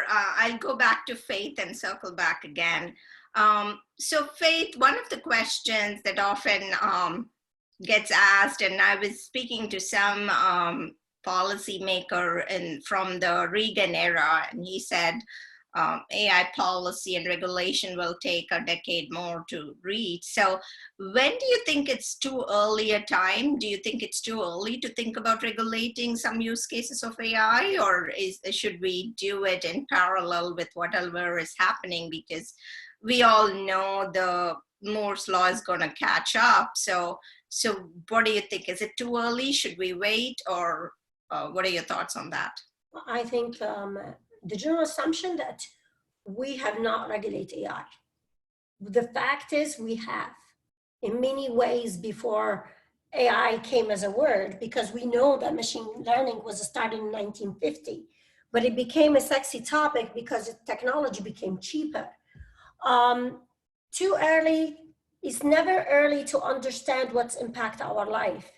I'll go back to Faith and circle back again. So Faith, one of the questions that often gets asked, and I was speaking to some policymaker from the Reagan era, and he said AI policy and regulation will take a decade more to reach. So when do you think it's too early a time? Do you think it's too early to think about regulating some use cases of AI, or should we do it in parallel with whatever is happening? Because we all know the Moore's law is going to catch up. So what do you think? Is it too early? Should we wait, or what are your thoughts on that? I think the general assumption that we have not regulated AI. The fact is we have in many ways before AI came as a word, because we know that machine learning was started in 1950, but it became a sexy topic because technology became cheaper. Too early, it's never early to understand what's impact our life.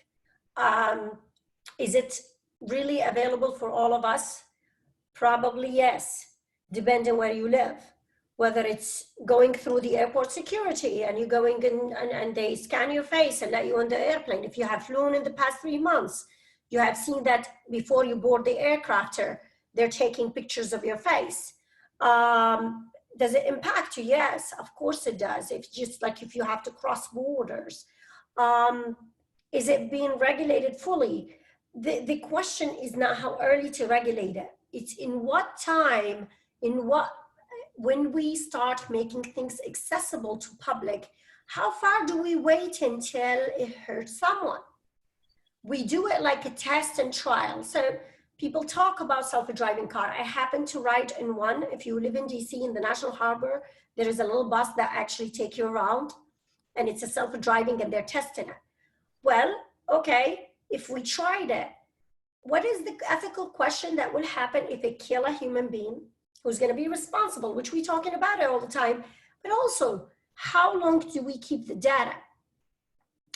Is it really available for all of us? Probably yes, depending where you live. Whether it's going through the airport security and you're going in and they scan your face and let you on the airplane. If you have flown in the past 3 months, you have seen that before you board the aircraft, they're taking pictures of your face. Does it impact you? Yes, of course it does. It's just like if you have to cross borders. Is it being regulated fully? The question is not how early to regulate it. It's in what time, when we start making things accessible to public, how far do we wait until it hurts someone? We do it like a test and trial. So people talk about self-driving car. I happen to ride in one. If you live in DC, in the National Harbor, there is a little bus that actually take you around, and it's a self-driving, and they're testing it. Well, okay, if we tried it, what is the ethical question that will happen if they kill a human being who's going to be responsible, which we're talking about it all the time, but also how long do we keep the data?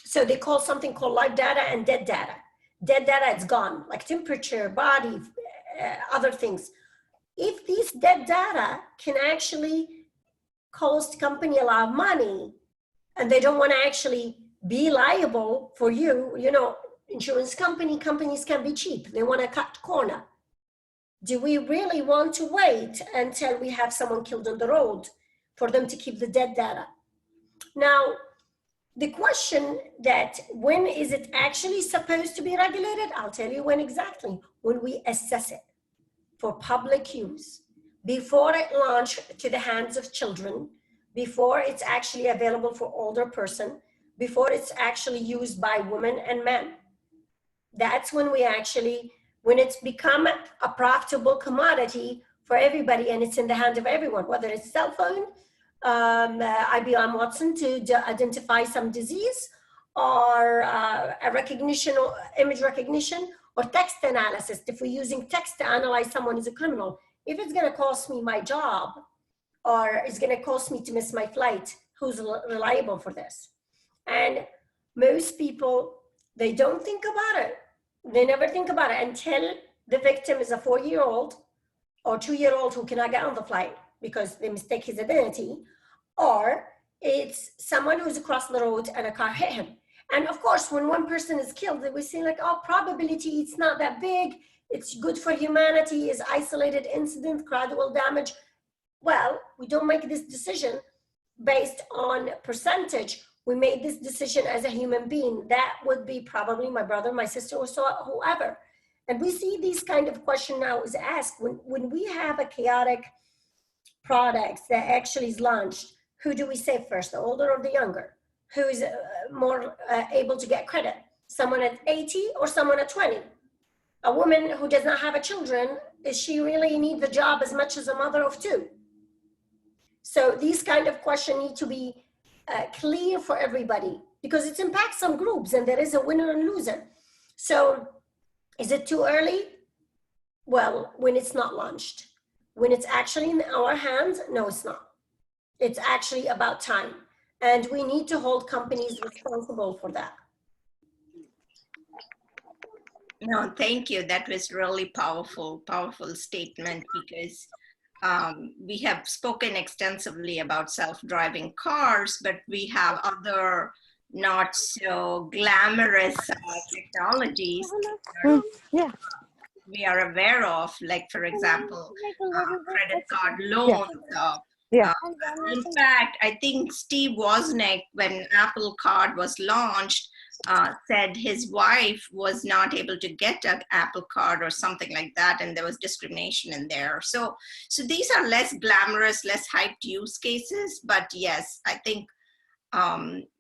So they call something called live data and dead data. Dead data, it's gone, like temperature, body, other things. If these dead data can actually cost company a lot of money, and they don't want to actually be liable for you, you know, insurance companies can be cheap. They want to cut corner. Do we really want to wait until we have someone killed on the road for them to keep the dead data? Now, the question that when is it actually supposed to be regulated? I'll tell you when exactly. When we assess it for public use, before it launched to the hands of children, before it's actually available for older person, before it's actually used by women and men. That's when we actually, when it's become a profitable commodity for everybody and it's in the hand of everyone, whether it's cell phone, IBM Watson to identify some disease, or a recognition, or image recognition, or text analysis. If we're using text to analyze someone as a criminal, if it's gonna cost me my job, or it's gonna cost me to miss my flight, who's reliable for this? And most people, they don't think about it. They never think about it until the victim is a 4-year-old or 2-year-old who cannot get on the flight because they mistake his identity, or it's someone who's across the road and a car hit him. And of course, when one person is killed, we say like, oh, probability, it's not that big. It's good for humanity, is isolated incident, gradual damage. Well, we don't make this decision based on percentage. We made this decision as a human being. That would be probably my brother, my sister, or so, whoever. And we see these kind of question now is asked when we have a chaotic product that actually is launched, who do we save first, the older or the younger? Who is more able to get credit? Someone at 80 or someone at 20? A woman who does not have a children, does she really need the job as much as a mother of 2? So these kind of questions need to be clear for everybody because it impacts some groups and there is a winner and loser. So is it too early? Well, when it's not launched. When it's actually in our hands, no, it's not. It's actually about time. And we need to hold companies responsible for that. No, thank you. That was really powerful statement because we have spoken extensively about self-driving cars, but we have other not so glamorous technologies we are aware of, like for example, credit card loans. In fact, I think Steve Wozniak, when Apple Card was launched, said his wife was not able to get an Apple Card or something like that, and there was discrimination in there. So these are less glamorous, less hyped use cases, but yes, I think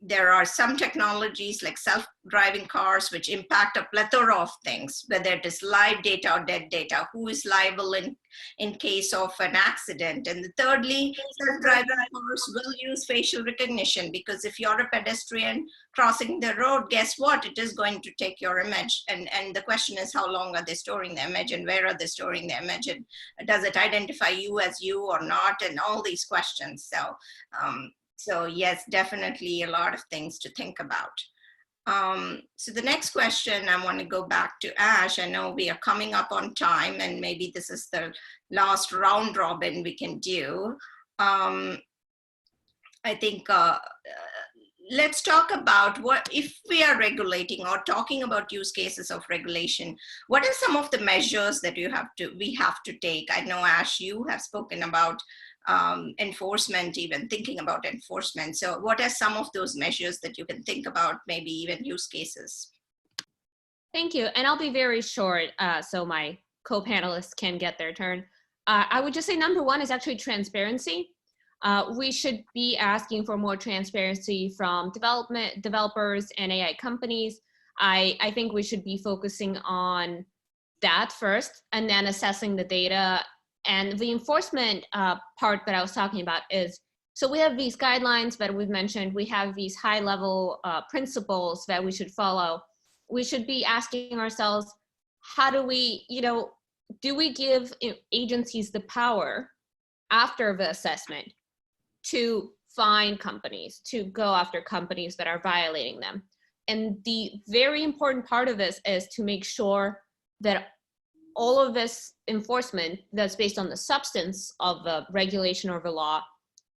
there are some technologies like self-driving cars which impact a plethora of things, whether it is live data or dead data, who is liable in case of an accident. And thirdly, self-driving cars will use facial recognition because if you're a pedestrian crossing the road, guess what? It is going to take your image. And the question is, how long are they storing the image and where are they storing the image? And does it identify you as you or not? And all these questions. So yes, definitely a lot of things to think about. So the next question, I want to go back to Ash. I know we are coming up on time and maybe this is the last round robin we can do. I think let's talk about what, if we are regulating or talking about use cases of regulation, what are some of the measures that we have to take? I know, Ash, you have spoken about enforcement, even thinking about enforcement. So what are some of those measures that you can think about, maybe even use cases? Thank you. And I'll be very short so my co-panelists can get their turn. I would just say number one is actually transparency. We should be asking for more transparency from developers and AI companies. I think we should be focusing on that first, and then assessing the data. And the enforcement part that I was talking about is, so we have these guidelines that we've mentioned, we have these high level principles that we should follow. We should be asking ourselves, how do we, do we give agencies the power after the assessment to fine companies, to go after companies that are violating them? And the very important part of this is to make sure that all of this enforcement that's based on the substance of the regulation or the law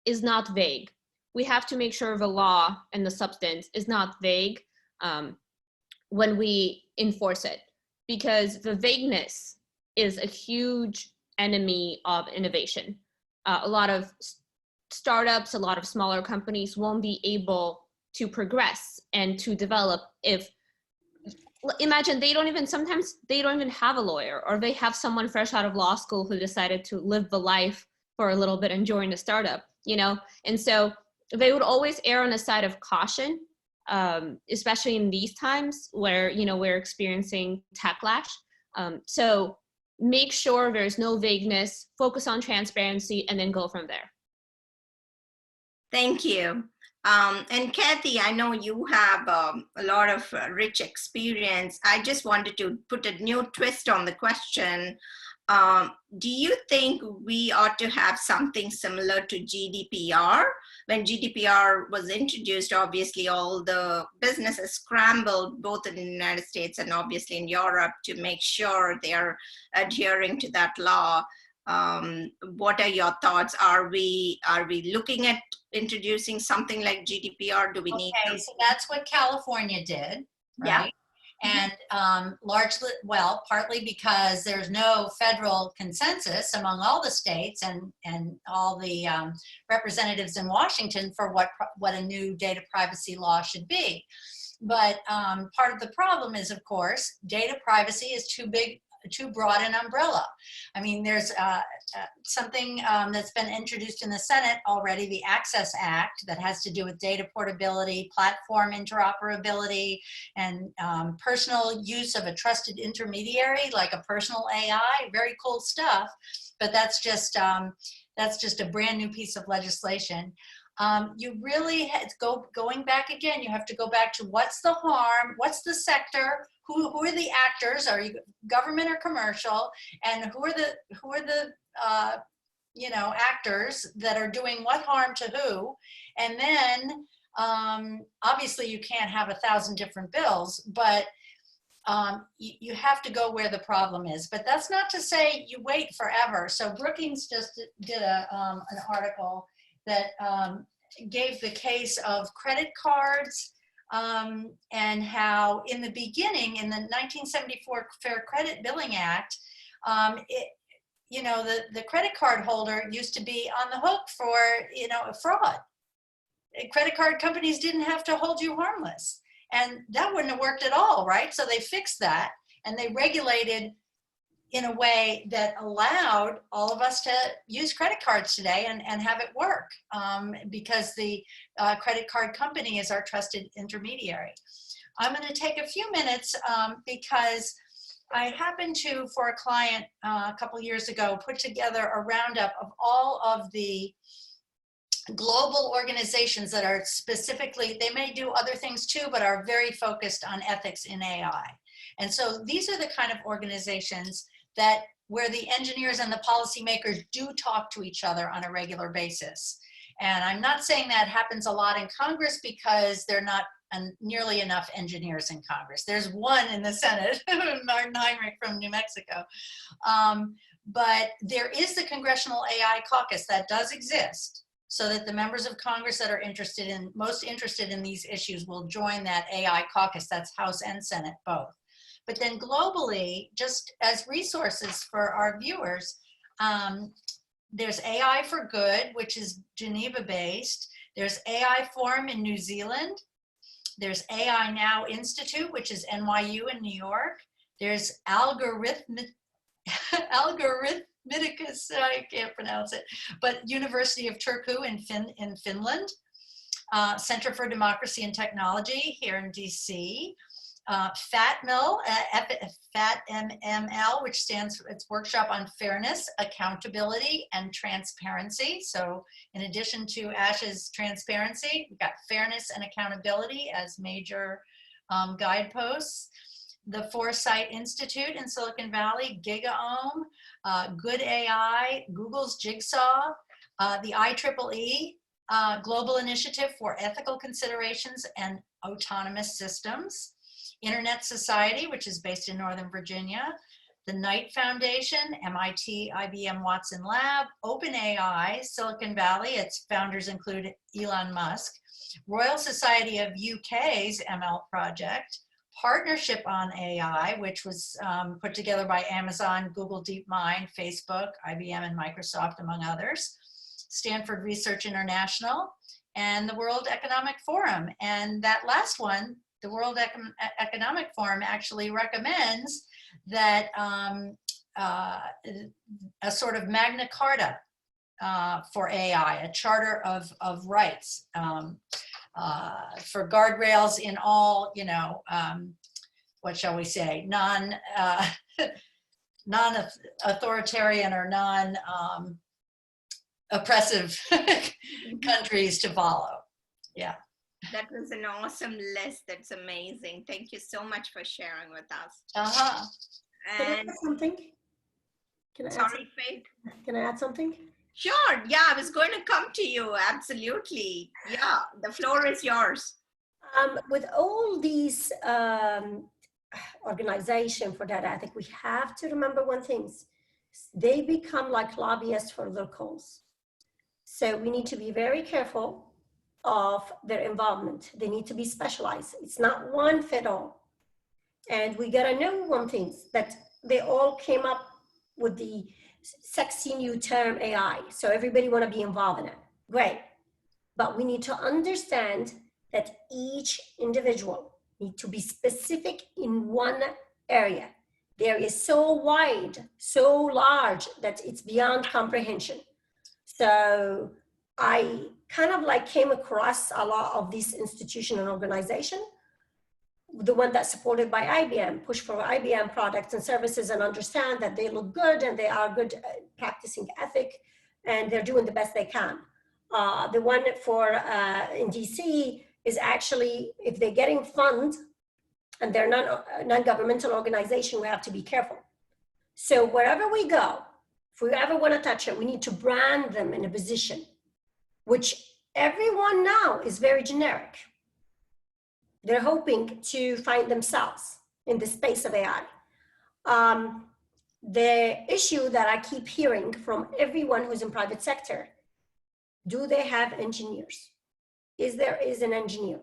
is not vague. We have to make sure the law and the substance is not vague when we enforce it, because the vagueness is a huge enemy of innovation. A lot of startups, a lot of smaller companies won't be able to progress and to develop if, imagine sometimes they don't even have a lawyer, or they have someone fresh out of law school who decided to live the life for a little bit and join a startup, and so they would always err on the side of caution, especially in these times where, we're experiencing techlash. So make sure there's no vagueness, focus on transparency, and then go from there. Thank you. And Kathy, I know you have a lot of rich experience. I just wanted to put a new twist on the question. Do you think we ought to have something similar to GDPR? When GDPR was introduced, obviously all the businesses scrambled, both in the United States and obviously in Europe, to make sure they are adhering to that law. What are your thoughts? Are we looking at introducing something like GDPR? Do we need? Okay, so that's what California did, Yeah. right? And largely, well, partly because there's no federal consensus among all the states and all the representatives in Washington for what a new data privacy law should be. But part of the problem is, of course, data privacy is too broad an umbrella. I mean, there's something that's been introduced in the Senate already, the Access Act, that has to do with data portability, platform interoperability, and personal use of a trusted intermediary, like a personal AI. Very cool stuff, but that's just a brand new piece of legislation. You really going back again, you have to go back to what's the harm, what's the sector, who are the actors, are you government or commercial, and who are the actors that are doing what harm to who. And then obviously you can't have 1,000 different bills, but you have to go where the problem is. But that's not to say you wait forever. So Brookings just did an article that gave the case of credit cards and how in the beginning, in the 1974 Fair Credit Billing Act, the credit card holder used to be on the hook for, fraud. Credit card companies didn't have to hold you harmless. And that wouldn't have worked at all, right? So they fixed that, and they regulated in a way that allowed all of us to use credit cards today and have it work, because the credit card company is our trusted intermediary. I'm going to take a few minutes because I happened to, for a client a couple years ago, put together a roundup of all of the global organizations that are specifically, they may do other things too, but are very focused on ethics in AI. And so these are the kind of organizations where the engineers and the policymakers do talk to each other on a regular basis. And I'm not saying that happens a lot in Congress because there are not nearly enough engineers in Congress. There's one in the Senate, Martin Heinrich from New Mexico. But there is the Congressional AI Caucus that does exist, so that the members of Congress that are most interested in these issues will join that AI caucus. That's House and Senate both. But then globally, just as resources for our viewers, there's AI for Good, which is Geneva-based. There's AI Forum in New Zealand. There's AI Now Institute, which is NYU in New York. There's Algorithmicus, I can't pronounce it, but University of Turku in Finland. Center for Democracy and Technology here in DC. FATML, which stands for its workshop on fairness, accountability, and transparency. So in addition to Ash's transparency, we've got fairness and accountability as major guideposts. The Foresight Institute in Silicon Valley, GigaOM, Good AI, Google's Jigsaw, the IEEE, Global Initiative for Ethical Considerations and Autonomous Systems, Internet Society, which is based in Northern Virginia, the Knight Foundation, MIT, IBM Watson Lab, OpenAI, Silicon Valley, its founders include Elon Musk, Royal Society of UK's ML project, Partnership on AI, which was put together by Amazon, Google DeepMind, Facebook, IBM, and Microsoft, among others, Stanford Research International, and the World Economic Forum. And that last one, the World Economic Forum, actually recommends that a sort of Magna Carta for AI, a charter of rights for guardrails in all, what shall we say, non-authoritarian or non-oppressive countries to follow. Yeah. That was an awesome list. That's amazing. Thank you so much for sharing with us. Can I And add something? sorry, Faith. Can I add something? Sure. Yeah, I was going to come to you. Absolutely. Yeah, the floor is yours. With all these organizations for data, I think we have to remember one thing. They become like lobbyists for their cause. So we need to be very careful of their involvement. They need to be specialized. It's not one fit all. And we gotta know one thing, that they all came up with the sexy new term AI. So everybody wanna be involved in it. Great. But we need to understand that each individual need to be specific in one area. The area is so wide, so large that it's beyond comprehension. So I kind of like came across a lot of these institutions and organizations. The one that's supported by IBM, push for IBM products and services and understand that they look good and they are good at practicing ethic and they're doing the best they can. The one for in DC is actually, if they're getting funds and they're non-governmental organization, we have to be careful. So wherever we go, if we ever want to touch it, we need to brand them in a position, which everyone now is very generic. They're hoping to find themselves in the space of AI. The issue that I keep hearing from everyone who's in private sector, do they have engineers? Is there an engineer?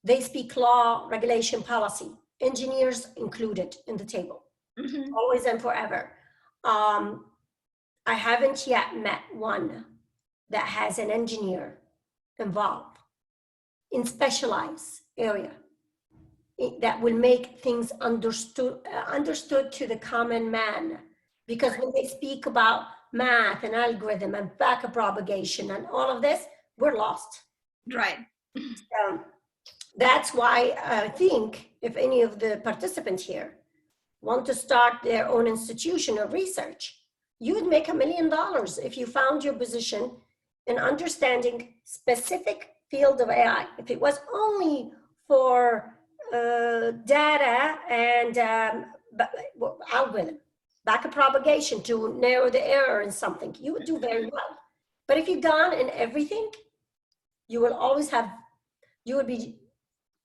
They speak law, regulation, policy, engineers included in the table, always and forever. I haven't yet met one that has an engineer involved in specialized area that will make things understood to the common man. Because when they speak about math and algorithm and backpropagation and all of this, we're lost. Right. That's why I think if any of the participants here want to start their own institution of research, you would make $1 million if you found your position in understanding specific field of AI. If it was only for data and algorithm, backpropagation to narrow the error in something, you would do very well. But if you've gone in everything, you will always have, you would be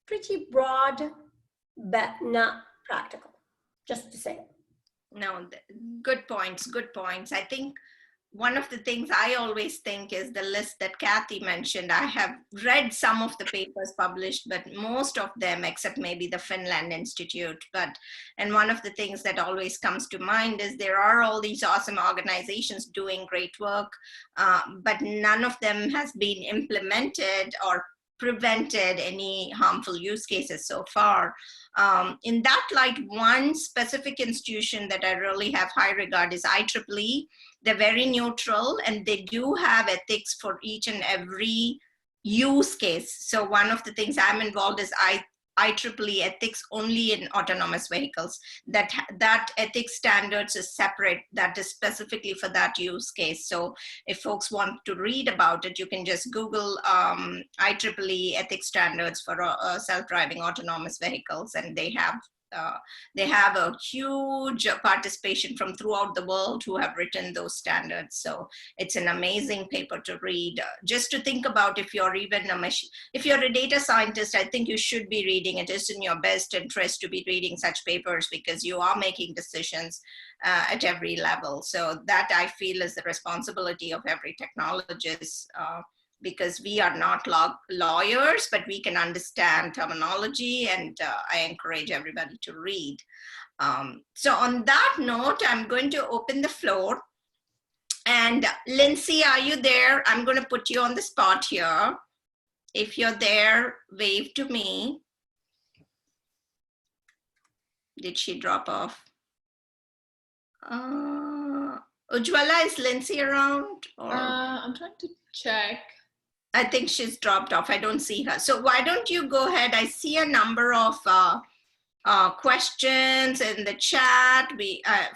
pretty broad, but not practical, just to say it. No, good points, good points. I think one of the things I always think is the list that Kathy mentioned. I have read some of the papers published, but most of them, except maybe the Finland Institute. And one of the things that always comes to mind is there are all these awesome organizations doing great work, but none of them has been implemented or prevented any harmful use cases so far. In that light, one specific institution that I really have high regard is IEEE. They're very neutral and they do have ethics for each and every use case. So one of the things I'm involved is IEEE ethics only in autonomous vehicles. That ethics standards is separate, that is specifically for that use case. So if folks want to read about it, you can just Google IEEE ethics standards for self-driving autonomous vehicles, and they have a huge participation from throughout the world who have written those standards. So it's an amazing paper to read. Just to think about, if you're a data scientist, I think you should be reading it. It's in your best interest to be reading such papers, because you are making decisions at every level. So that, I feel, is the responsibility of every technologist, because we are not lawyers, but we can understand terminology, and I encourage everybody to read. So on that note, I'm going to open the floor. And Lindsay, are you there? I'm going to put you on the spot here. If you're there, wave to me. Did she drop off? Ujwala, is Lindsay around? Or? I'm trying to check. I think she's dropped off. I don't see her. So why don't you go ahead? I see a number of questions in the chat.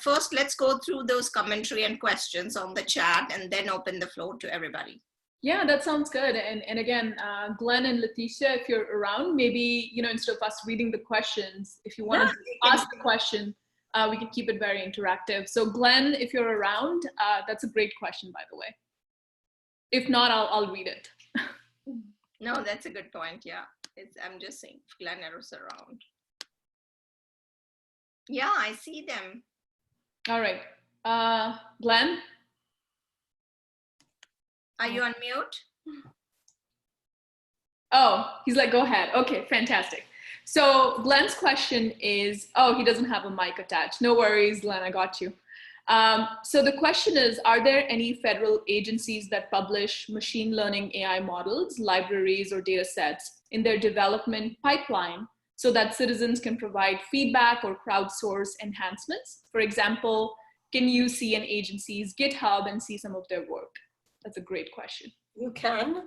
First, let's go through those commentary and questions on the chat, and then open the floor to everybody. Yeah, that sounds good. And again, Glenn and Letitia, if you're around, maybe, instead of us reading the questions, if you want to ask the question, we can keep it very interactive. So Glenn, if you're around, that's a great question, by the way. If not, I'll read it. No, that's a good point. Yeah, I'm just saying Glen is around. Yeah, I see them. All right. Glen? Are you on mute? Oh, he's like, go ahead. Okay, fantastic. So Glenn's question is, oh, he doesn't have a mic attached. No worries, Glen, I got you. So the question is, are there any federal agencies that publish machine learning AI models, libraries, or data sets in their development pipeline so that citizens can provide feedback or crowdsource enhancements? For example, can you see an agency's GitHub and see some of their work? That's a great question. You can.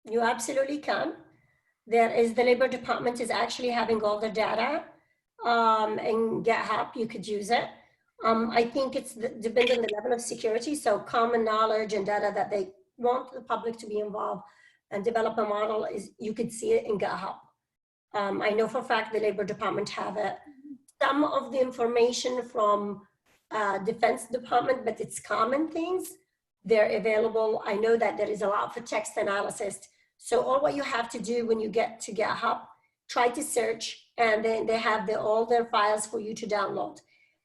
You absolutely can. There is, the Labor Department is actually having all the data in GitHub. You could use it. I think it's depends on the level of security. So common knowledge and data that they want the public to be involved and develop a model, is you could see it in GitHub. I know for a fact the Labor Department have it. Some of the information from Defense Department, but it's common things, they're available. I know that there is a lot for text analysis. So all what you have to do when you get to GitHub, try to search, and then they have all their files for you to download.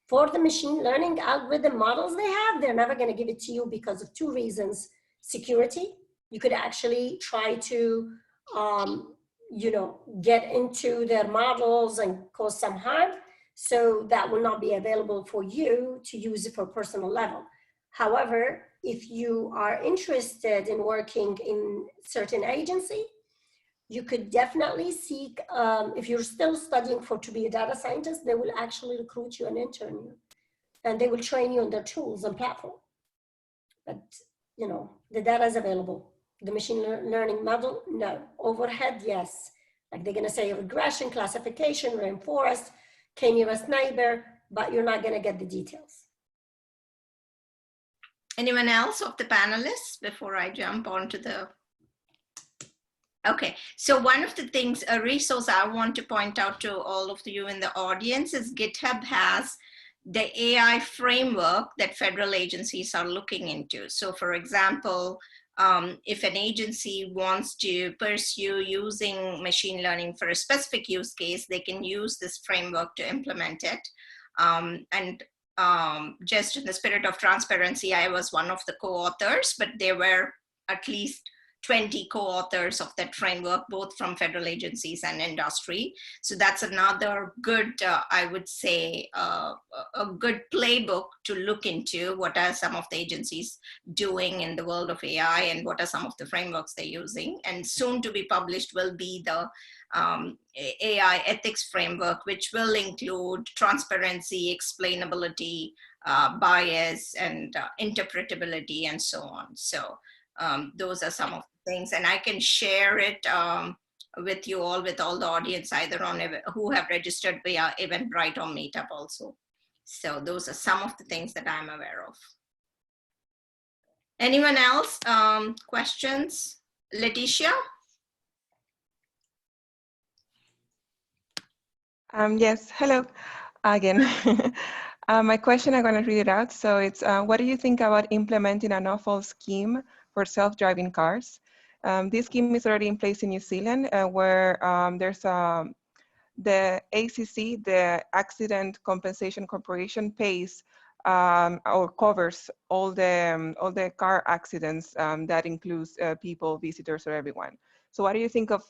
For the machine learning algorithm models they have, they're never going to give it to you because of two reasons. Security, you could actually try to, get into their models and cause some harm. So that will not be available for you to use it for personal level. However, if you are interested in working in certain agency, you could definitely seek, if you're still studying to be a data scientist, they will actually recruit you and intern you. And they will train you on their tools and platform. But, the data is available. The machine learning model, no. Overhead, yes. Like they're gonna say regression, classification, rainforest, k-nearest neighbor, but you're not gonna get the details. Anyone else of the panelists before I jump onto the... Okay, so one of the things, a resource I want to point out to all of you in the audience is GitHub has the AI framework that federal agencies are looking into. So for example, if an agency wants to pursue using machine learning for a specific use case, they can use this framework to implement it. Just in the spirit of transparency, I was one of the co-authors, but there were at least 20 co-authors of that framework, both from federal agencies and industry. So that's another good, I would say, a good playbook to look into. What are some of the agencies doing in the world of AI, and what are some of the frameworks they're using? And soon to be published will be the AI ethics framework, which will include transparency, explainability, bias, and interpretability, and so on. So those are some of the things, and I can share it with you all, with all the audience, either on who have registered via Eventbrite or Meetup also. So those are some of the things that I'm aware of. Anyone else? Questions? Letitia? Yes, hello again. My question, I'm going to read it out. So it's, what do you think about implementing an awful scheme for self-driving cars? This scheme is already in place in New Zealand, where there's the ACC, the Accident Compensation Corporation, pays or covers all the car accidents. That includes people, visitors, or everyone. So what do you think of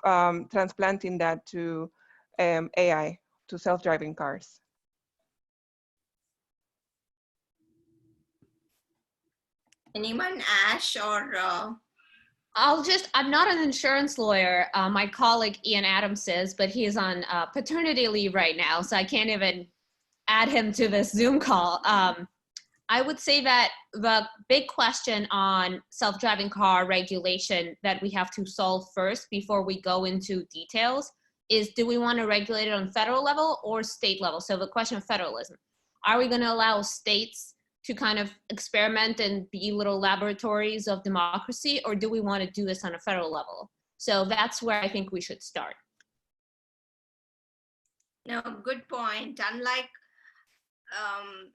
transplanting that to AI, to self-driving cars? Anyone? Ash or? I'm not an insurance lawyer. My colleague Ian Adams is, but he is on paternity leave right now, so I can't even add him to this Zoom call. I would say that the big question on self-driving car regulation that we have to solve first before we go into details is, do we want to regulate it on federal level or state level? So the question of federalism. Are we going to allow states to kind of experiment and be little laboratories of democracy, or do we want to do this on a federal level? So that's where I think we should start. No, good point. Unlike,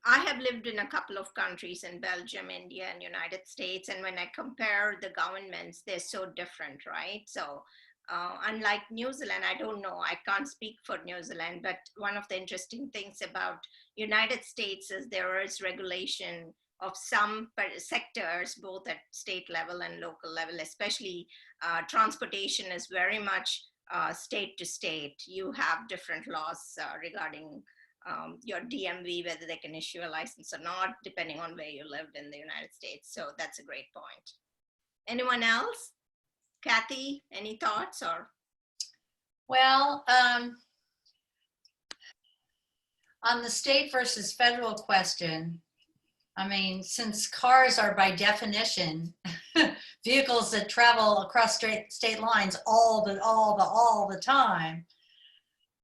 I have lived in a couple of countries, in Belgium, India, and United States, and when I compare the governments, they're so different, right? So unlike New Zealand, I don't know, I can't speak for New Zealand, but one of the interesting things about United States is there is regulation of some sectors, both at state level and local level, especially transportation is very much state to state. You have different laws regarding your DMV, whether they can issue a license or not, depending on where you lived in the United States. So that's a great point. Anyone else? Kathy, any thoughts or? Well, on the state versus federal question, I mean, since cars are by definition vehicles that travel across state lines all the time,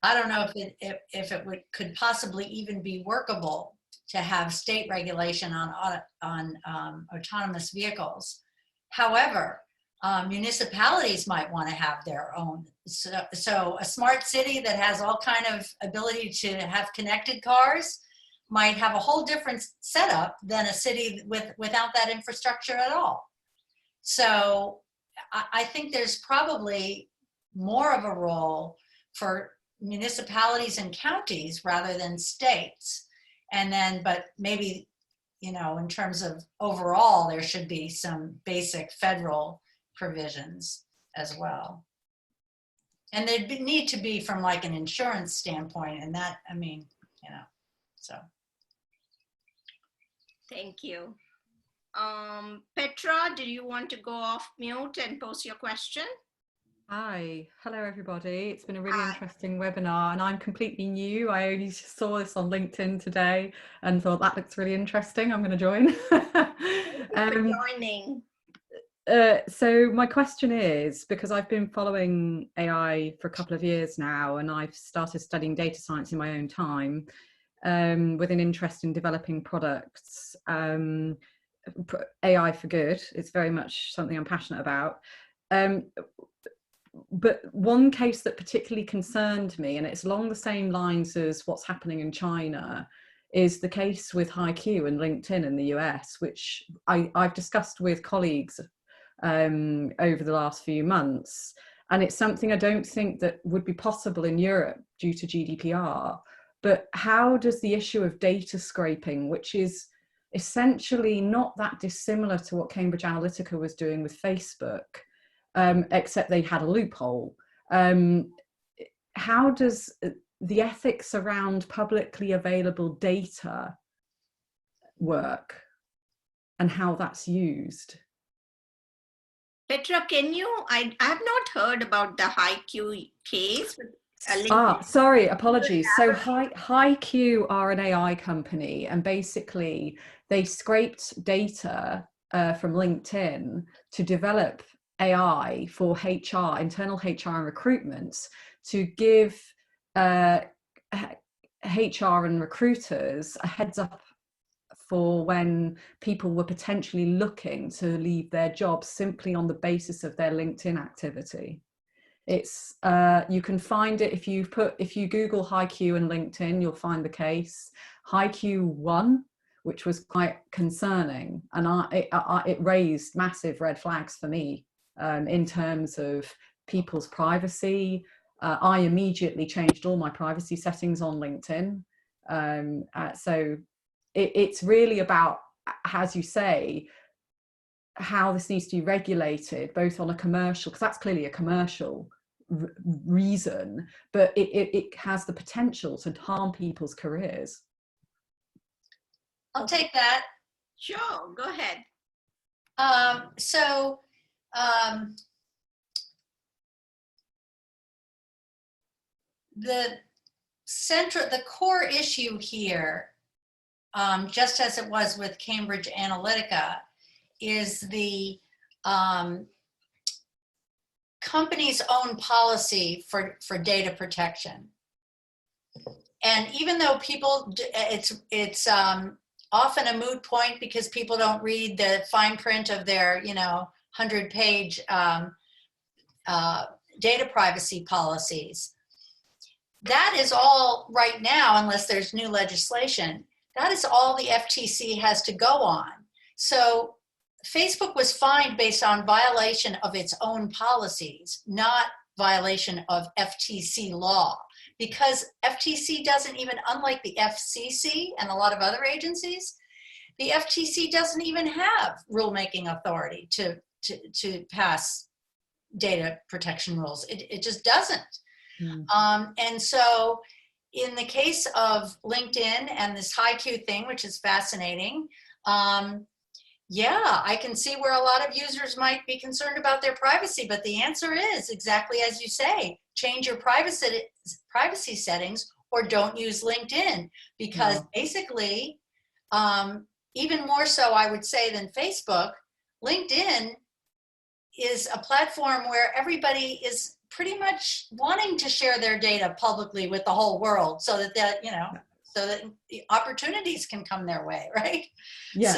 I don't know if it could possibly even be workable to have state regulation on autonomous vehicles. However, municipalities might want to have their own. So a smart city that has all kind of ability to have connected cars might have a whole different setup than a city without that infrastructure at all. So I think there's probably more of a role for municipalities and counties rather than states. And then, but maybe, you know, in terms of overall, there should be some basic federal provisions as well. And they'd need to be from like an insurance standpoint, and that, I mean, you know, so. Thank you. Petra, do you want to go off mute and post your question? Hi, hello everybody. It's been a really interesting webinar, and I'm completely new. I only saw this on LinkedIn today and thought that looks really interesting. I'm going to join. Thank you for joining. So my question is, because I've been following AI for a couple of years now, and I've started studying data science in my own time with an interest in developing products. AI for good, it's very much something I'm passionate about. But one case that particularly concerned me, and it's along the same lines as what's happening in China, is the case with HiQ and LinkedIn in the US, which I've discussed with colleagues over the last few months. And it's something I don't think that would be possible in Europe due to GDPR. But how does the issue of data scraping, which is essentially not that dissimilar to what Cambridge Analytica was doing with Facebook, except they had a loophole. How does the ethics around publicly available data work and how that's used? Petra, can you, I have not heard about the HiQ case. Sorry, apologies. So HiQ are an AI company, and basically they scraped data from LinkedIn to develop AI for HR, internal HR and recruitment, to give HR and recruiters a heads up for when people were potentially looking to leave their jobs simply on the basis of their LinkedIn activity. It's you can find it if you Google HiQ and LinkedIn, you'll find the case. HiQ 1, which was quite concerning, and it raised massive red flags for me in terms of people's privacy. I immediately changed all my privacy settings on LinkedIn. So it's really about, as you say, how this needs to be regulated, both on a commercial, because that's clearly a commercial reason, but it has the potential to harm people's careers. I'll take that. Sure, go ahead. The core issue here, just as it was with Cambridge Analytica, is the company's own policy for data protection. And even though people, it's often a moot point because people don't read the fine print of their 100-page data privacy policies. That is all right now, unless there's new legislation, that is all the FTC has to go on. So Facebook was fined based on violation of its own policies, not violation of FTC law, because FTC doesn't even, unlike the FCC and a lot of other agencies, the FTC doesn't even have rulemaking authority to pass data protection rules. It just doesn't. And so in the case of LinkedIn and this HiQ thing, which is fascinating, yeah, I can see where a lot of users might be concerned about their privacy, but the answer is exactly as you say, change your privacy settings or don't use LinkedIn, because basically, even more so I would say than Facebook, LinkedIn is a platform where everybody is pretty much wanting to share their data publicly with the whole world so that so that opportunities can come their way, right? Yeah.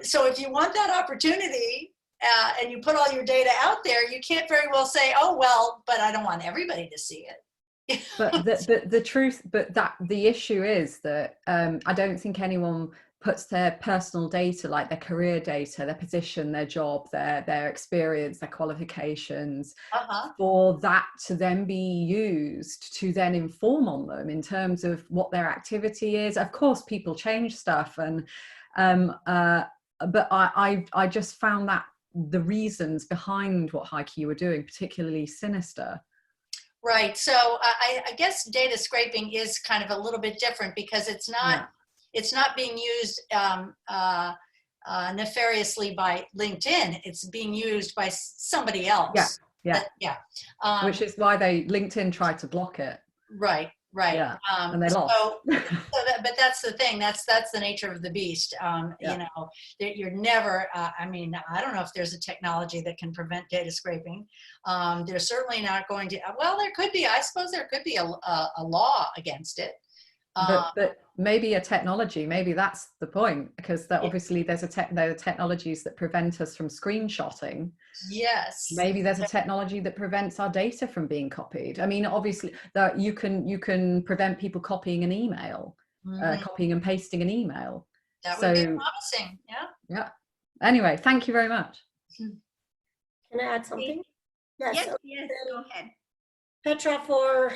So if you want that opportunity and you put all your data out there, you can't very well say, oh, well, but I don't want everybody to see it. But the issue is that I don't think anyone puts their personal data, like their career data, their position, their job, their experience, their qualifications, for that to then be used to then inform on them in terms of what their activity is. Of course, people change stuff, and but I just found that the reasons behind what HiQ were doing particularly sinister. Right. So I guess data scraping is kind of a little bit different because it's not. It's not being used nefariously by LinkedIn. It's being used by somebody else. Which is why LinkedIn tried to block it. Right. Yeah. And they lost. But that's the thing. That's the nature of the beast. You're never. I mean, I don't know if there's a technology that can prevent data scraping. There's certainly not going to. Well, there could be. I suppose there could be a law against it. But maybe a technology, maybe that's the point, because obviously there are technologies that prevent us from screenshotting. Yes. Maybe there's a technology that prevents our data from being copied. I mean, obviously that you can prevent people copying an email, copying and pasting an email. That would be promising. Yeah. Anyway, thank you very much. Can I add something? Yes, go ahead. Petra, for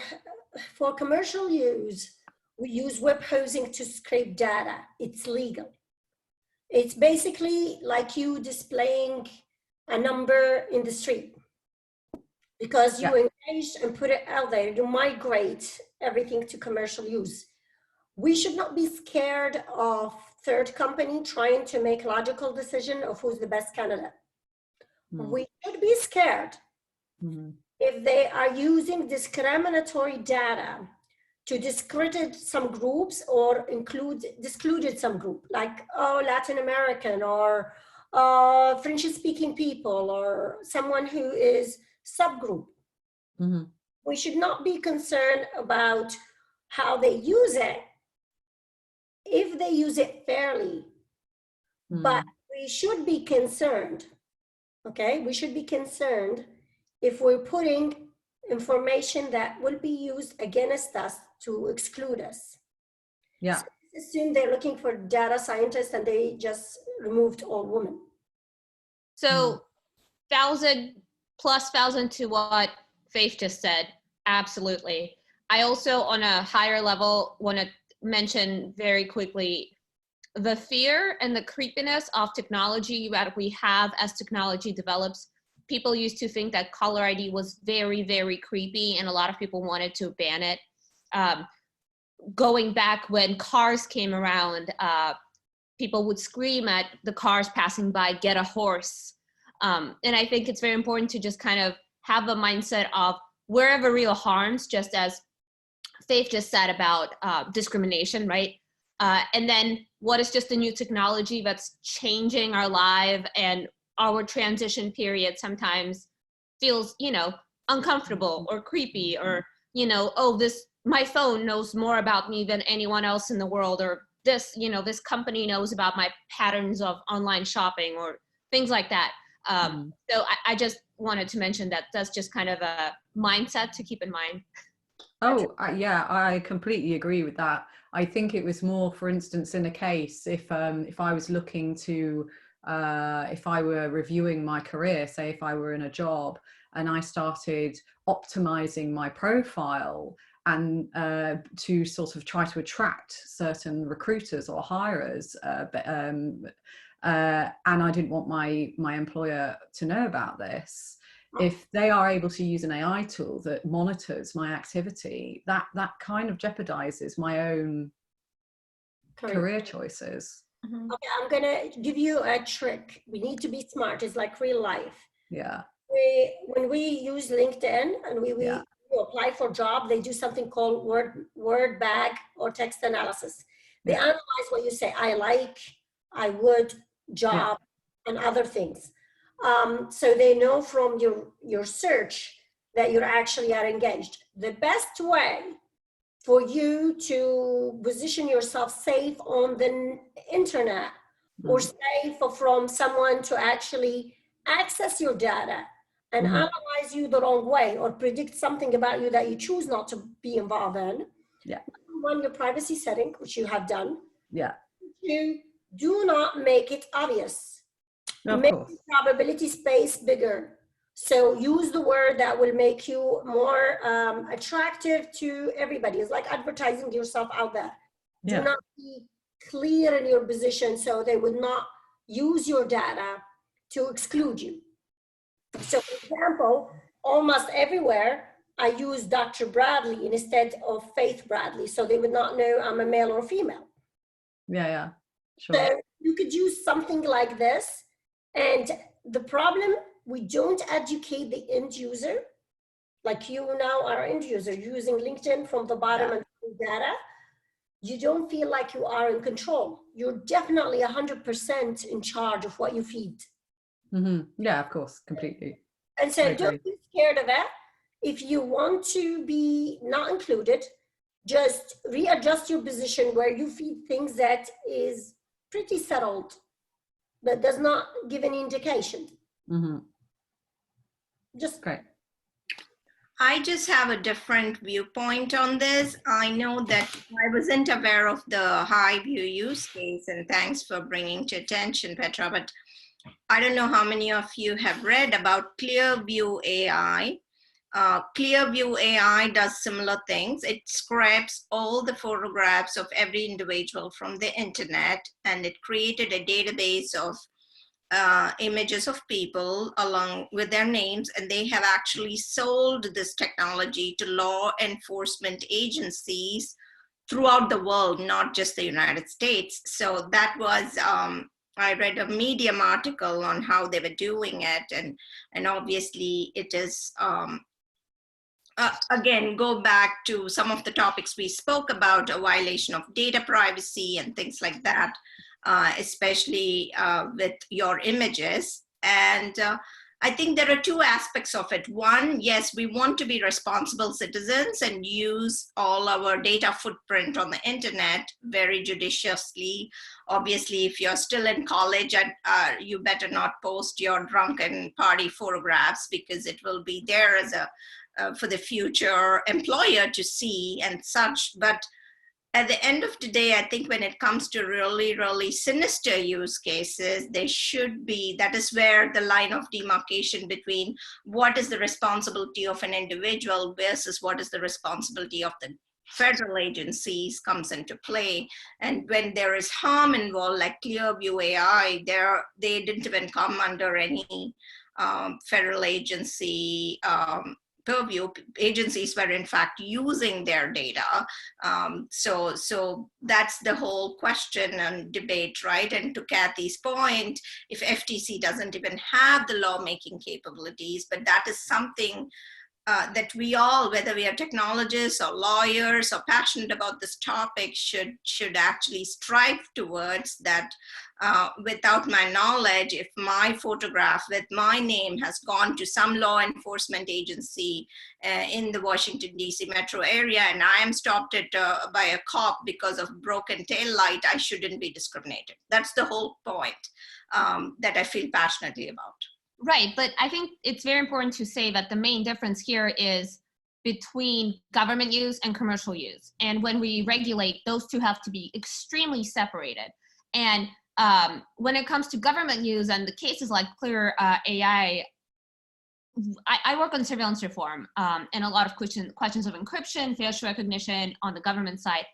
commercial use, we use web hosting to scrape data. It's legal. It's basically like you displaying a number in the street because you engaged and put it out there. You migrate everything to commercial use. We should not be scared of third company trying to make logical decision of who's the best candidate. We should be scared if they are using discriminatory data to discredit some groups or discluded some group, like Latin American or French-speaking people or someone who is subgroup. Mm-hmm. We should not be concerned about how they use it, if they use it fairly, but we should be concerned, okay? We should be concerned if we're putting information that will be used against us to exclude us. Yeah. So assume they're looking for data scientists and they just removed all women. So 1,000 to what Faith just said, absolutely. I also, on a higher level, want to mention very quickly the fear and the creepiness of technology that we have as technology develops. People used to think that caller ID was very, very creepy, and a lot of people wanted to ban it. Going back when cars came around, people would scream at the cars passing by, "Get a horse." And I think it's very important to just kind of have a mindset of wherever real harms, just as Faith just said about discrimination, right? And then what is just a new technology that's changing our life, and our transition period sometimes feels, you know, uncomfortable or creepy, or, you know, oh, my phone knows more about me than anyone else in the world, or this, you know, this company knows about my patterns of online shopping, or things like that. So I just wanted to mention that that's just kind of a mindset to keep in mind. Oh, yeah, I completely agree with that. I think it was more, for instance, in a case, if I was looking to, if I were reviewing my career, say if I were in a job and I started optimizing my profile and to sort of try to attract certain recruiters or hirers, and I didn't want my employer to know about this. If they are able to use an AI tool that monitors my activity, that kind of jeopardizes my own career choices. Okay, I'm gonna give you a trick. We need to be smart. It's like real life. Yeah. When we use LinkedIn and we apply for a job, they do something called word bag or text analysis. They analyze what you say, I like, I would, job, and other things. So they know from your search that you actually are engaged. The best way for you to position yourself safe on the internet or safe from someone to actually access your data and analyze you the wrong way or predict something about you that you choose not to be involved in. One, your privacy setting, which you have done. Two, do not make it obvious. Make the probability space bigger. So use the word that will make you more attractive to everybody. It's like advertising yourself out there. Do not be clear in your position so they would not use your data to exclude you. So for example, almost everywhere I use Dr. Bradley instead of Faith Bradley, so they would not know I'm a male or female. Sure. So you could use something like this. And the problem, we don't educate the end user. Like you now are an end user using LinkedIn from the bottom and data. You don't feel like you are in control. You're definitely 100% in charge of what you feed. Yeah, of course, completely. And so don't be scared of it. If you want to be not included, just readjust your position where you feed things that is pretty settled, that does not give any indication. Just great. I just have a different viewpoint on this. I know that I wasn't aware of the Highview use case, and thanks for bringing to attention, Petra, but I don't know how many of you have read about Clearview AI. Clearview AI does similar things. It scrapes all the photographs of every individual from the internet, and it created a database of images of people along with their names, and they have actually sold this technology to law enforcement agencies throughout the world, not just the United States. So that was, I read a Medium article on how they were doing it, and obviously it is, again, go back to some of the topics we spoke about, a violation of data privacy and things like that. especially with your images. And I think there are two aspects of it. One, yes, we want to be responsible citizens and use all our data footprint on the internet very judiciously. Obviously, if you're still in college, you better not post your drunken party photographs, because it will be there as a for the future employer to see and such. But at the end of the day, I think when it comes to really, really sinister use cases, there should be, that is where the line of demarcation between what is the responsibility of an individual versus what is the responsibility of the federal agencies comes into play. And when there is harm involved, like Clearview AI, they didn't even come under any federal agency purview. Agencies were in fact using their data. So that's the whole question and debate, right? And to Kathy's point, if FTC doesn't even have the lawmaking capabilities, but that is something that we all, whether we are technologists or lawyers or passionate about this topic, should actually strive towards that. Without my knowledge, if my photograph with my name has gone to some law enforcement agency in the Washington, D.C. metro area, and I am stopped by a cop because of broken tail light, I shouldn't be discriminated. That's the whole point that I feel passionately about. Right, but I think it's very important to say that the main difference here is between government use and commercial use. And when we regulate, those two have to be extremely separated. And when it comes to government use and the cases like Clear AI, I work on surveillance reform and a lot of questions of encryption, facial recognition on the government side.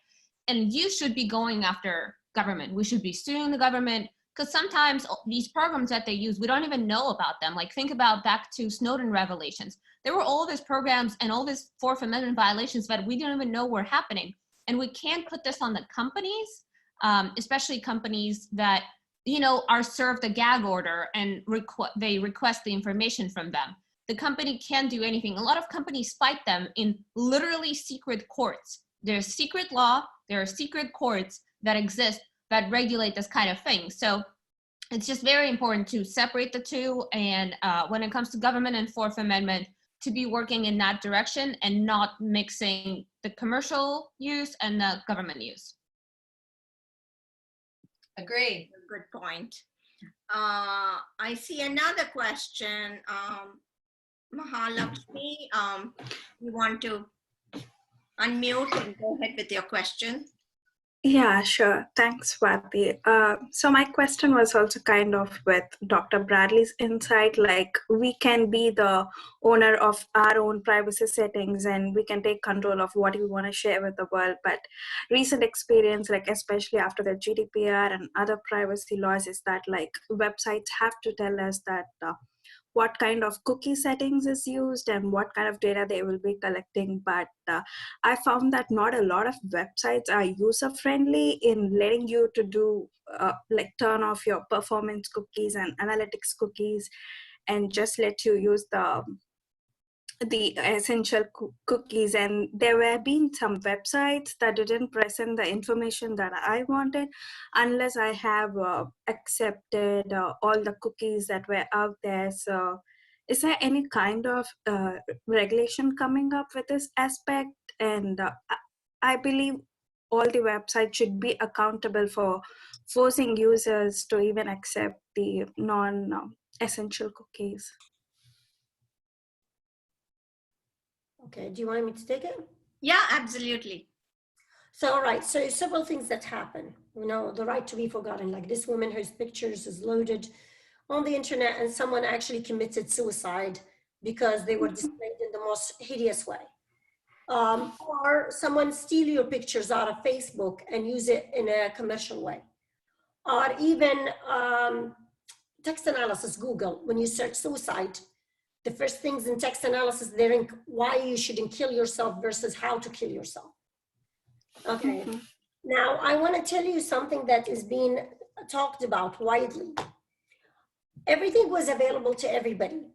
And you should be going after government. We should be suing the government, because sometimes these programs that they use, we don't even know about them. Like think about back to Snowden revelations. There were all these programs and all these Fourth Amendment violations that we didn't even know were happening. And we can't put this on the companies, especially companies that, you know, are served a gag order and they request the information from them. The company can't do anything. A lot of companies fight them in literally secret courts. There's secret law, there are secret courts that exist that regulate this kind of thing. So it's just very important to separate the two. And when it comes to government and Fourth Amendment, to be working in that direction and not mixing the commercial use and the government use. Agree. Good point. I see another question. Mahalakshmi, you want to unmute and go ahead with your question? Yeah, sure. Thanks, Swati. So my question was also kind of with Dr. Bradley's insight, like we can be the owner of our own privacy settings and we can take control of what we want to share with the world. But recent experience, like especially after the GDPR and other privacy laws, is that like websites have to tell us that what kind of cookie settings is used and what kind of data they will be collecting. But I found that not a lot of websites are user friendly in letting you to do like turn off your performance cookies and analytics cookies and just let you use the essential cookies. And there were been some websites that didn't present the information that I wanted unless I have accepted all the cookies that were out there. So is there any kind of regulation coming up with this aspect? And I believe all the websites should be accountable for forcing users to even accept the non-essential cookies. Okay, do you want me to take it? Yeah, absolutely. So, all right, so several things that happen. You know, the right to be forgotten, like this woman whose pictures is loaded on the internet and someone actually committed suicide because they were displayed in the most hideous way. Or someone steal your pictures out of Facebook and use it in a commercial way. Or even text analysis, Google, when you search suicide, the first things in text analysis, they're why you shouldn't kill yourself versus how to kill yourself. Okay, now I want to tell you something that is being talked about widely. Everything was available to everybody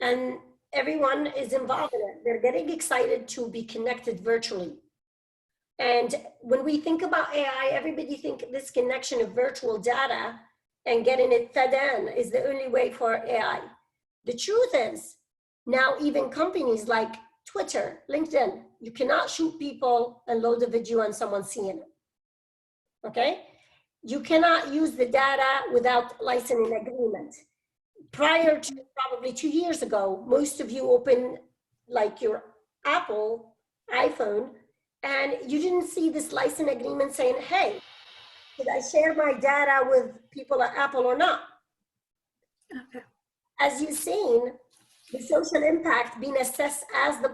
and everyone is involved in it. They're getting excited to be connected virtually. And when we think about AI, everybody think this connection of virtual data and getting it fed in is the only way for AI. The truth is, now even companies like Twitter, LinkedIn, you cannot shoot people and load a video and someone seeing it, okay? You cannot use the data without licensing agreement. Prior to probably 2 years ago, most of you open like your Apple iPhone and you didn't see this license agreement saying, hey, should I share my data with people at Apple or not? Okay. As you've seen, the social impact being assessed as the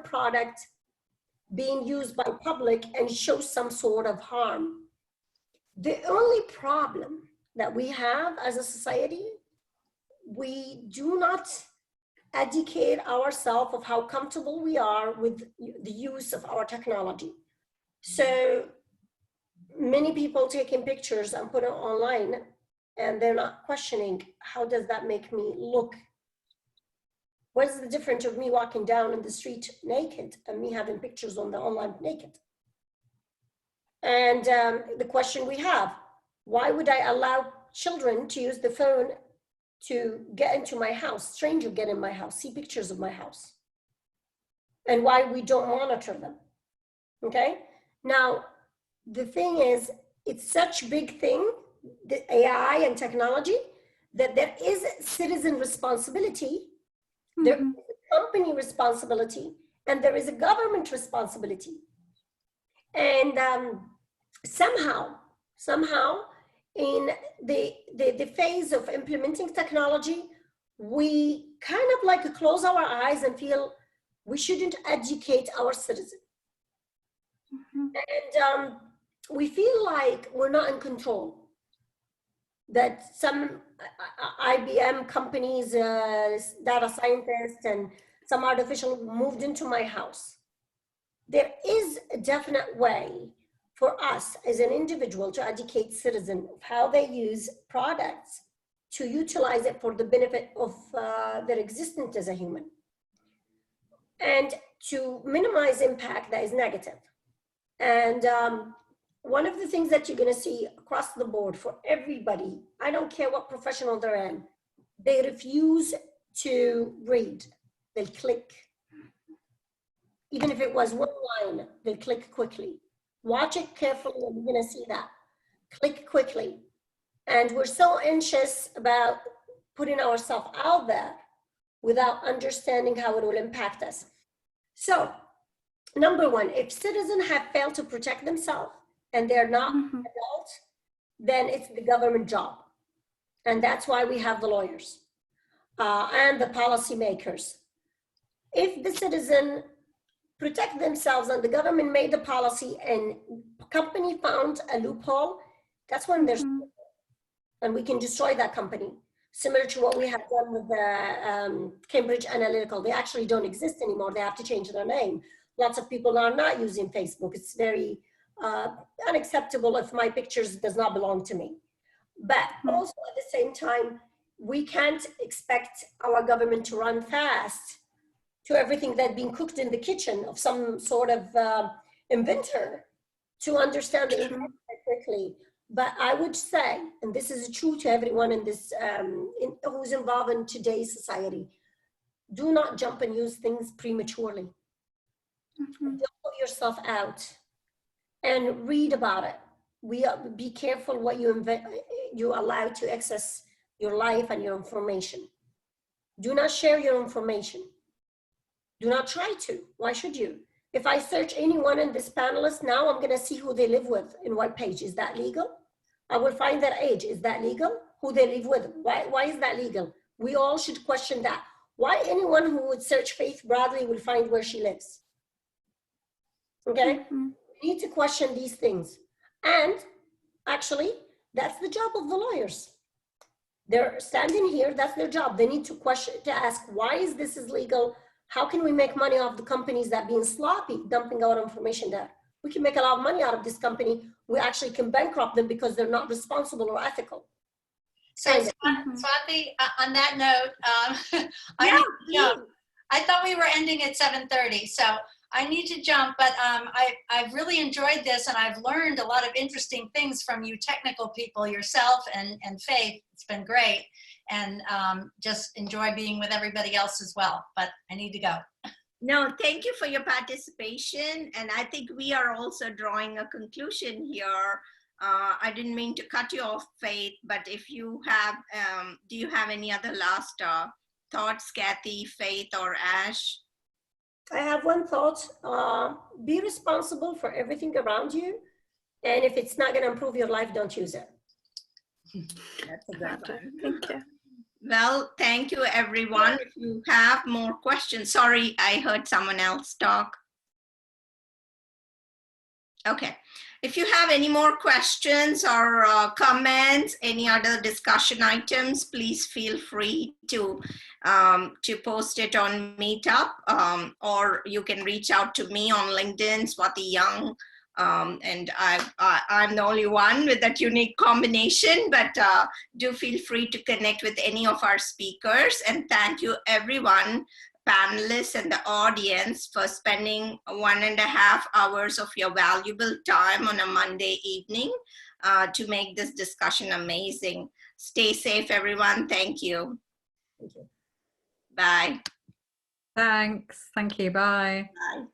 product being used by public and shows some sort of harm. The only problem that we have as a society, we do not educate ourselves of how comfortable we are with the use of our technology. So many people taking pictures and put it online and they're not questioning, how does that make me look? What is the difference of me walking down in the street naked and me having pictures on the online naked? And the question we have, why would I allow children to use the phone to get into my house, stranger get in my house, see pictures of my house? And why we don't monitor them, okay? Now, the thing is, it's such a big thing, the AI and technology, that there is citizen responsibility, there is a company responsibility, and there is a government responsibility. And somehow in the phase of implementing technology, we kind of like close our eyes and feel we shouldn't educate our citizens. And we feel like we're not in control, that some IBM companies, data scientists and some artificial moved into my house. There is a definite way for us as an individual to educate citizens of how they use products to utilize it for the benefit of their existence as a human, and to minimize impact that is negative. And one of the things that you're going to see across the board for everybody, I don't care what professional they're in, they refuse to read. They'll click. Even if it was one line, they'll click quickly. Watch it carefully and you're going to see that. Click quickly. And we're so anxious about putting ourselves out there without understanding how it will impact us. So, number one, if citizens have failed to protect themselves and they're not adults, then it's the government job. And that's why we have the lawyers and the policymakers. If the citizen protect themselves and the government made the policy and company found a loophole, that's when there's, and we can destroy that company. Similar to what we have done with the Cambridge Analytica. They actually don't exist anymore. They have to change their name. Lots of people are not using Facebook. It's very unacceptable if my pictures does not belong to me. But also at the same time, we can't expect our government to run fast to everything that's being cooked in the kitchen of some sort of inventor to understand the impact quickly. But I would say, and this is true to everyone in this, who's involved in today's society, do not jump and use things prematurely. Don't put yourself out and read about it. Be careful what you allow to access your life and your information. Do not share your information. Do not try to. Why should you? If I search anyone in this panelist now, I'm going to see who they live with in what page. Is that legal? I will find their age. Is that legal? Who they live with? Why is that legal? We all should question that. Why anyone who would search Faith Bradley will find where she lives? Okay? We need to question these things. And actually, that's the job of the lawyers. They're standing here, that's their job. They need to question, to ask, why is this illegal? How can we make money off the companies that being sloppy, dumping our information there? We can make a lot of money out of this company. We actually can bankrupt them because they're not responsible or ethical. So Swati, on that note, I thought we were ending at 7:30. So I need to jump, but I've really enjoyed this, and I've learned a lot of interesting things from you technical people, yourself and Faith. It's been great, and just enjoy being with everybody else as well, but I need to go. No, thank you for your participation. And I think we are also drawing a conclusion here. I didn't mean to cut you off, Faith, but if you have, do you have any other last thoughts, Kathy, Faith, or Ash? I have one thought. Be responsible for everything around you. And if it's not going to improve your life, don't use it. That's a good one. Thank you. Well, thank you, everyone. If you have more questions, sorry, I heard someone else talk. Okay. If you have any more questions or comments, any other discussion items, please feel free to post it on Meetup, or you can reach out to me on LinkedIn, Swati Young. And I'm the only one with that unique combination, but do feel free to connect with any of our speakers. And thank you, everyone, panelists and the audience, for spending 1.5 hours of your valuable time on a Monday evening to make this discussion amazing. Stay safe, everyone. Thank you. Thank you. Bye. Thanks. Thank you. Bye. Bye.